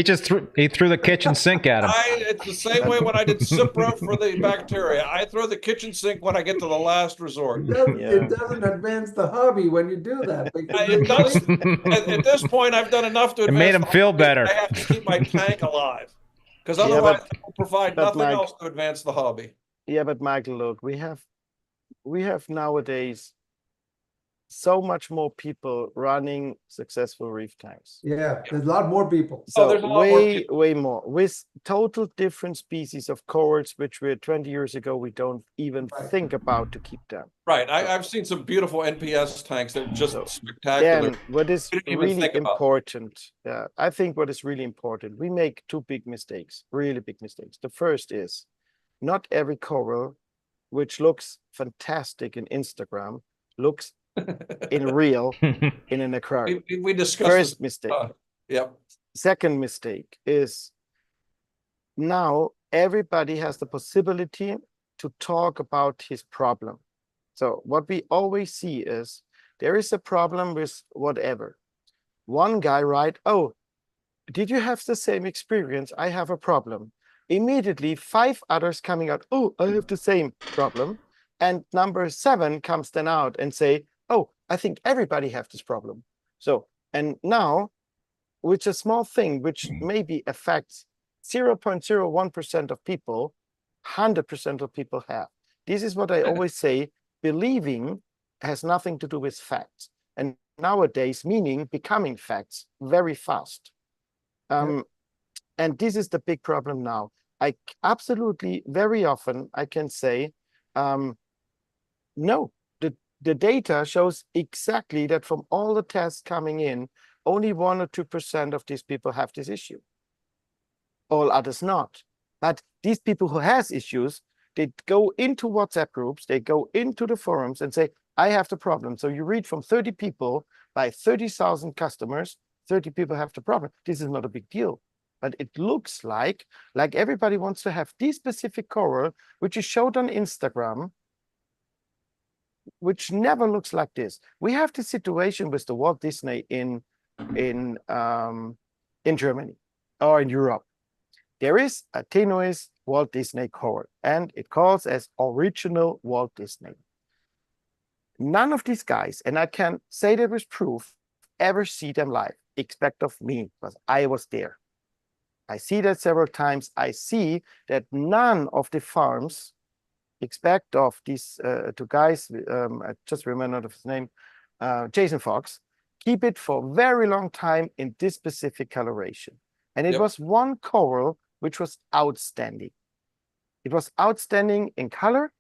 He threw the kitchen sink at him. It's the same way when I did Cipro for the bacteria. I throw the kitchen sink when I get to the last resort. It doesn't advance the hobby when you do that. It does. At this point, I've done enough to advance. It made him feel better. I have to keep my tank alive, because otherwise people provide nothing else to advance the hobby. Yeah, but Michael, look, we have nowadays so much more people running successful reef tanks. Yeah, there's a lot more people. So there's a lot way more with total different species of corals, which were 20 years ago we don't even think about to keep them. Right. I've seen some beautiful NPS tanks that are just spectacular. Then what is really important, I think what is really important, we make 2 big mistakes, really big mistakes. The first is not every coral which looks fantastic in Instagram looks in real in an aquarium. We discussed First mistake. Yep. Second mistake is now everybody has the possibility to talk about his problem. So what we always see is there is a problem with whatever. One guy write, oh, did you have the same experience? I have a problem. Immediately 5 others coming out, oh, I have the same problem. And number 7 comes then out and say, oh, I think everybody have this problem. So, and now, which a small thing, which maybe affects 0.01% of people, 100% of people have. This is what I always say, believing has nothing to do with facts. And nowadays, meaning becoming facts very fast. And this is the big problem now. I absolutely, very often, I can say, no, the data shows exactly that from all the tests coming in, only 1 or 2% of these people have this issue. All others not. But these people who has issues, they go into WhatsApp groups, they go into the forums and say, I have the problem. So you read from 30 people by 30,000 customers, 30 people have the problem. This is not a big deal. But it looks like everybody wants to have this specific coral, which is showed on Instagram, which never looks like this. We have the situation with the Walt Disney in Germany or in Europe. There is a tenuous Walt Disney coral, and it calls as original Walt Disney. None of these guys, and I can say that with proof, ever see them live, except of me, because I was there. I see that several times. I see that none of the farms, except of these 2 guys, I just remember his name, Jason Fox, keep it for a very long time in this specific coloration. And it was one coral which was outstanding. It was outstanding in color.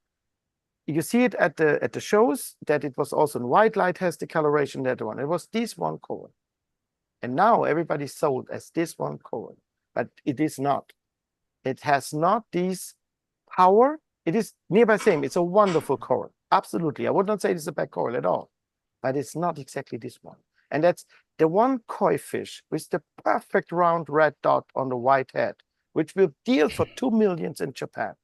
You see it at the shows that it was also in white light has the coloration that one. It was this one coral. And now everybody sold as this one coral, but it is not. It has not this power. It is nearby same. It's a wonderful coral. Absolutely. I would not say it's a bad coral at all, but it's not exactly this one. And that's the one koi fish with the perfect round red dot on the white head, which will deal for 2 million in Japan.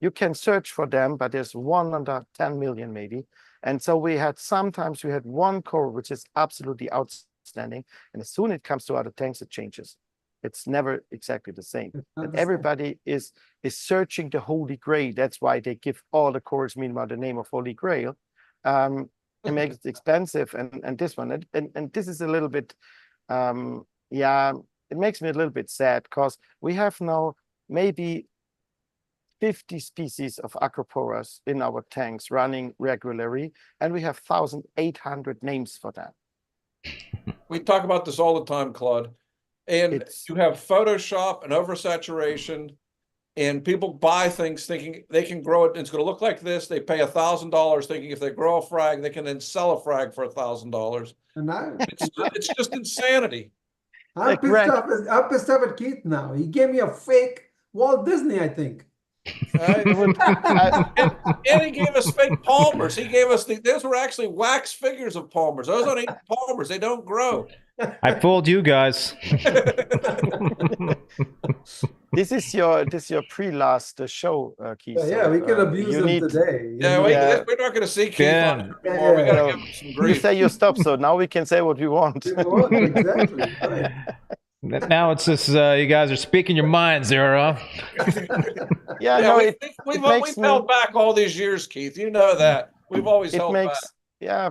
You can search for them, but there's 1 under 10 million maybe. And so sometimes we had one coral, which is absolutely outstanding. And as soon as it comes to other tanks, it changes. It's never exactly the same. And everybody is searching the Holy Grail. That's why they give all the corals, meanwhile, the name of Holy Grail. It makes it expensive. And this one, and this is a little bit, it makes me a little bit sad because we have now maybe 50 species of acroporas in our tanks running regularly, and we have 1,800 names for that. We talk about this all the time, Claude. And you have Photoshop and oversaturation, and people buy things thinking they can grow it. And it's going to look like this. They pay $1,000 thinking if they grow a frag, they can then sell a frag for $1,000. And it's just insanity. I'm pissed off at Keith now. He gave me a fake Walt Disney, I think. And he gave us fake palmers. He gave us those were actually wax figures of palmers. Those aren't palmers. They don't grow. I fooled you guys. This is your pre-last show, Keith. Yeah, we can abuse him today. We're not going to see Keith on anymore. We got to give him some grief. You say you stop, so now we can say what we want. Exactly. Right. Now it's just you guys are speaking your minds there, huh? We've held back all these years, Keith. You know that. We've always held back. Yeah,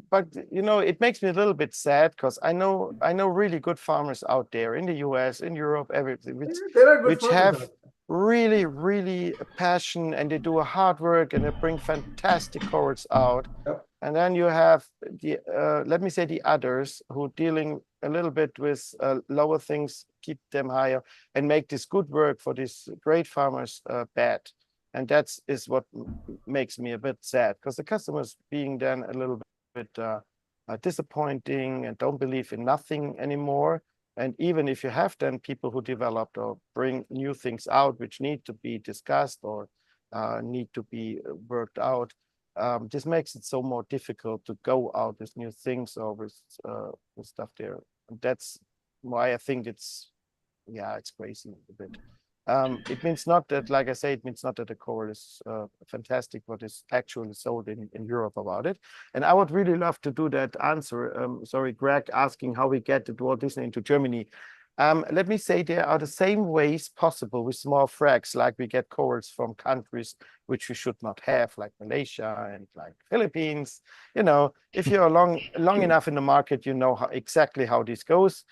but it makes me a little bit sad because I know really good farmers out there in the US, in Europe, everything, which have really, really passion, and they do a hard work and they bring fantastic corals out. Yep. And then you have the let me say the others who dealing a little bit with lower things, keep them higher, and make this good work for these great farmers bad. And that is what makes me a bit sad, because the customers being then a little bit disappointing and don't believe in nothing anymore. And even if you have then people who developed or bring new things out which need to be discussed or need to be worked out, this makes it so more difficult to go out with new things or with stuff there. And that's why I think it's crazy a bit. It means not that, like I say, it means not that the coral is fantastic, what is actually sold in Europe about it. And I would really love to do that answer. Sorry, Greg, asking how we get the Walt Disney into Germany. Let me say there are the same ways possible with small frags, like we get corals from countries which we should not have, like Malaysia and like Philippines. You know, if you're long enough in the market, you know exactly how this goes.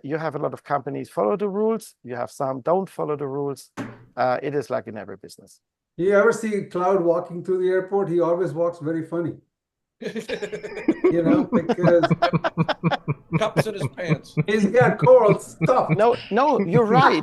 You have a lot of companies follow the rules. You have some don't follow the rules. It is like in every business. You ever see Cloud walking through the airport? He always walks very funny. You know, because Cups in his pants. he's got coral stuff. No, you're right.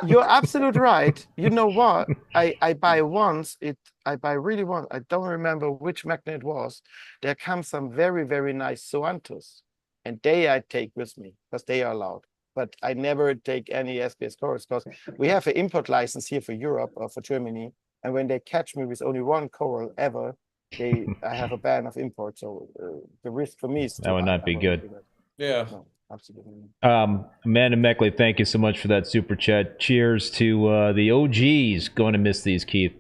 You're absolutely right. You know what? I buy once. I buy really once. I don't remember which magnet it was. There comes some very, very nice Zoanthus. And they I take with me because they are allowed. But I never take any SPS corals because we have an import license here for Europe or for Germany. And when they catch me with only one coral ever, I have a ban of import. So the risk for me is that would not be good. Yeah. No, absolutely. Amanda Meckley, thank you so much for that super chat. Cheers to the OGs. Going to miss these, Keith,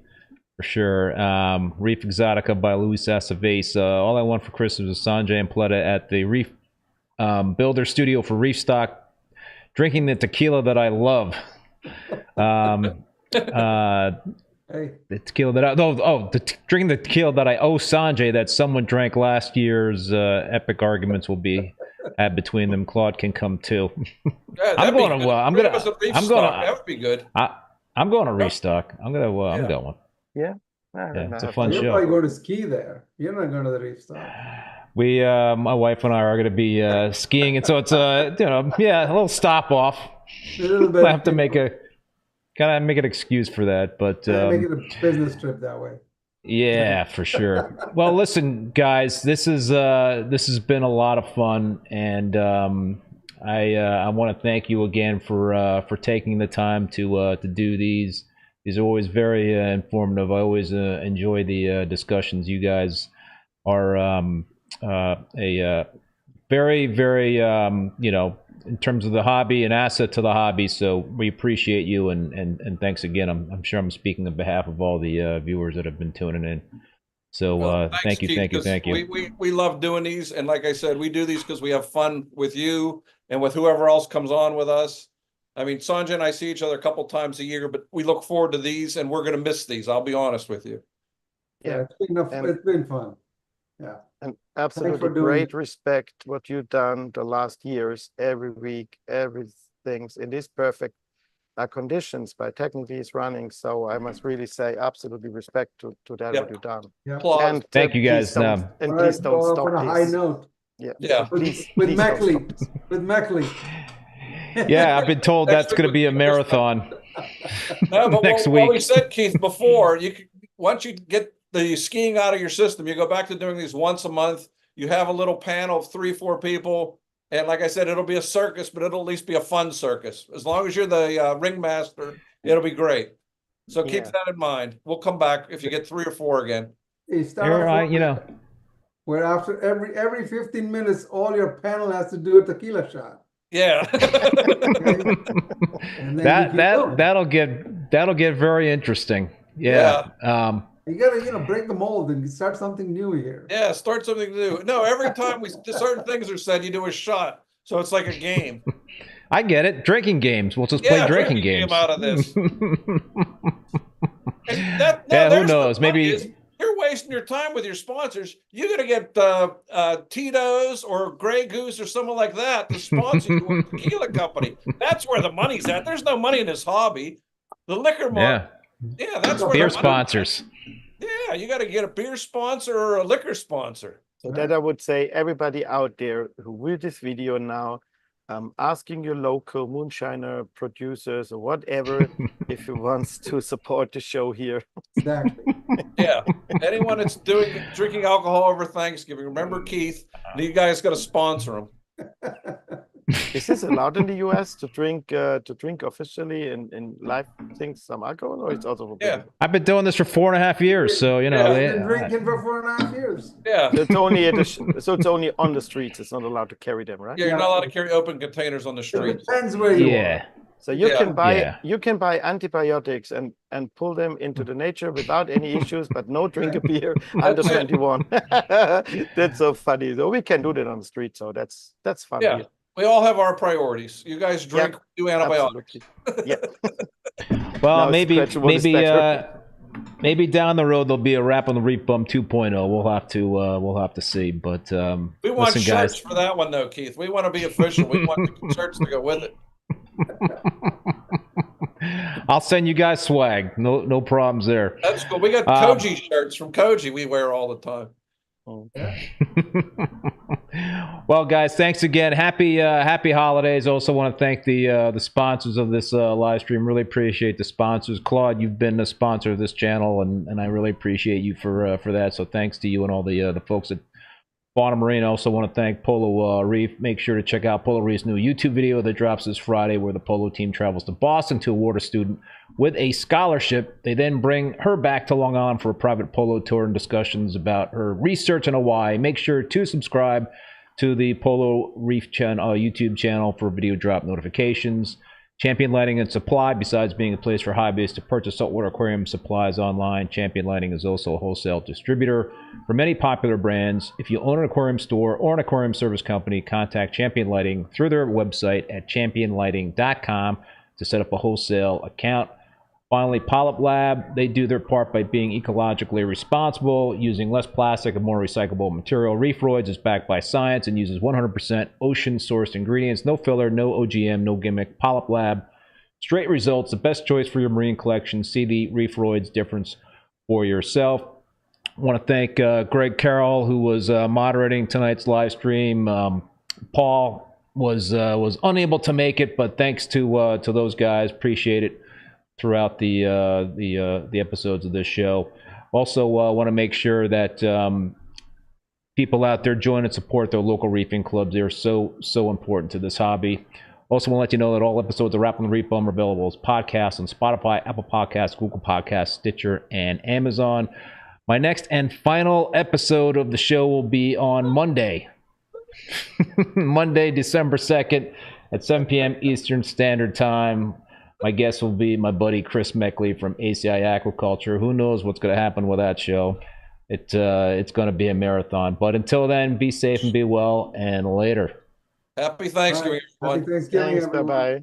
for sure. Reef Exotica by Luis Aceves. All I want for Christmas is Sanjay and Paletta at the Reef Builder Studio for Reef Stock, drinking the tequila that I love. Hey, The tequila that drinking the tequila that I owe Sanjay that someone drank last year's. Epic arguments will be had between them. Claude can come too. Yeah, I'm going to. That would be good. I'm going to restock. I'm going. Yeah. It's a fun you're show. probably going to ski there. You're not going to the reef stop. We, my wife and I are going to be skiing, and so it's a little stop off. A little bit. I have to make an excuse for that, but make it a business trip that way. yeah, for sure. Well, listen, guys, this has been a lot of fun, and I want to thank you again for taking the time to do these. These are always very informative. I always enjoy the discussions. You guys are a very, very in terms of the hobby, an asset to the hobby. So we appreciate you, and thanks again. I'm sure I'm speaking on behalf of all the viewers that have been tuning in. So thank you, Keith, thank you. We love doing these, and like I said, we do these because we have fun with you and with whoever else comes on with us. I mean, Sanjay and I see each other a couple times a year, but we look forward to these, and we're going to miss these. I'll be honest with you. Yeah, it's been fun. Yeah. And absolutely great respect what you've done the last years, every week, everything's in these perfect conditions by technically it's running. So I must really say absolutely respect to that what you've done. Yeah. And thank you guys. And please don't stop on a high note. Yeah. With Meckley. Yeah, I've been told that's going to be a marathon next week. What we said, Keith, before, once you get the skiing out of your system, you go back to doing these once a month. You have a little panel of 3-4 people. And like I said, it'll be a circus, but it'll at least be a fun circus. As long as you're the ringmaster, it'll be great. So keep that in mind. We'll come back if you get 3 or 4 again. Where after every 15 minutes, all your panel has to do a tequila shot. Yeah. that'll get very interesting. Yeah. You gotta break the mold and start something new here. Yeah, start something new. No, every time certain things are said, you do a shot. So it's like a game. I get it. Drinking games. We'll just play drinking games. Game out of this. Who knows? Maybe you're wasting your time with your sponsors. You're going to get Tito's or Grey Goose or someone like that to sponsor you with a tequila company. That's where the money's at. There's no money in this hobby. The liquor market. Yeah, that's where beer sponsors. Yeah, you got to get a beer sponsor or a liquor sponsor. So that I would say everybody out there who will this video now, asking your local moonshiner producers or whatever if you want to support the show here. Exactly. Yeah. Anyone that's drinking alcohol over Thanksgiving, remember Keith, you guys got to sponsor them. Is this allowed in the US to drink officially in live things some alcohol, or it's also forbidden? Yeah. I've been doing this for 4.5 years, so you know. Yeah. I've been drinking for 4.5 years. Yeah. So it's only so it's only on the streets. It's not allowed to carry them, right? Yeah, you're not allowed to carry open containers on the It streets. depends where you are. Yeah. So you Yeah. can buy antibiotics and pull them into the nature without any issues, but no drink a beer under 21. That's so funny. So we can do that on the street. So that's fun. Yeah. Here. We all have our priorities. You guys drink, we do antibiotics. Yeah. Well, Now maybe scratchable is better. maybe down the road there'll be a Rappin With ReefBum 2.0. We'll have to see. But We want listen, shirts guys. for that one though, Keith. We want to be official. We want the shirts to go with it. I'll send you guys swag. No problems there. That's cool. We got Koji shirts from Koji we wear all the time. Well, guys, thanks again. Happy holidays. Also want to thank the sponsors of this live stream. Really appreciate the sponsors. Claude, you've been a sponsor of this channel, and I really appreciate you for that. So thanks to you and all the folks at Fauna Marin. I also want to thank Polo Reef. Make sure to check out Polo Reef's new YouTube video that drops this Friday, where the polo team travels to Boston to award a student with a scholarship. They then bring her back to Long Island for a private polo tour and discussions about her research in Hawaii. Make sure to subscribe to the Polo Reef YouTube channel for video drop notifications. Champion Lighting and Supply, besides being a place for hobbyists to purchase saltwater aquarium supplies online, Champion Lighting is also a wholesale distributor for many popular brands. If you own an aquarium store or an aquarium service company, contact Champion Lighting through their website at championlighting.com to set up a wholesale account. Finally, Polyp Lab, they do their part by being ecologically responsible, using less plastic and more recyclable material. Reefroids is backed by science and uses 100% ocean-sourced ingredients. No filler, no OGM, no gimmick. Polyp Lab, straight results, the best choice for your marine collection. See the Reefroids difference for yourself. I want to thank Greg Carroll, who was moderating tonight's live stream. Paul was unable to make it, but thanks to those guys. Appreciate it throughout the episodes of this show. Also want to make sure that people out there join and support their local reefing clubs. They're so important to this hobby. Also want to let you know that all episodes of Rappin With ReefBum are available as podcasts on Spotify, Apple Podcasts, Google Podcasts, Stitcher, and Amazon. My next and final episode of the show will be on Monday. Monday, December 2nd at 7 p.m. Eastern Standard Time. My guest will be my buddy Chris Meckley from ACI Aquaculture. Who knows what's going to happen with that show? It's going to be a marathon. But until then, be safe and be well, and later. Happy Thanksgiving, everyone. Happy Thanksgiving, Thanks. everyone. Bye-bye.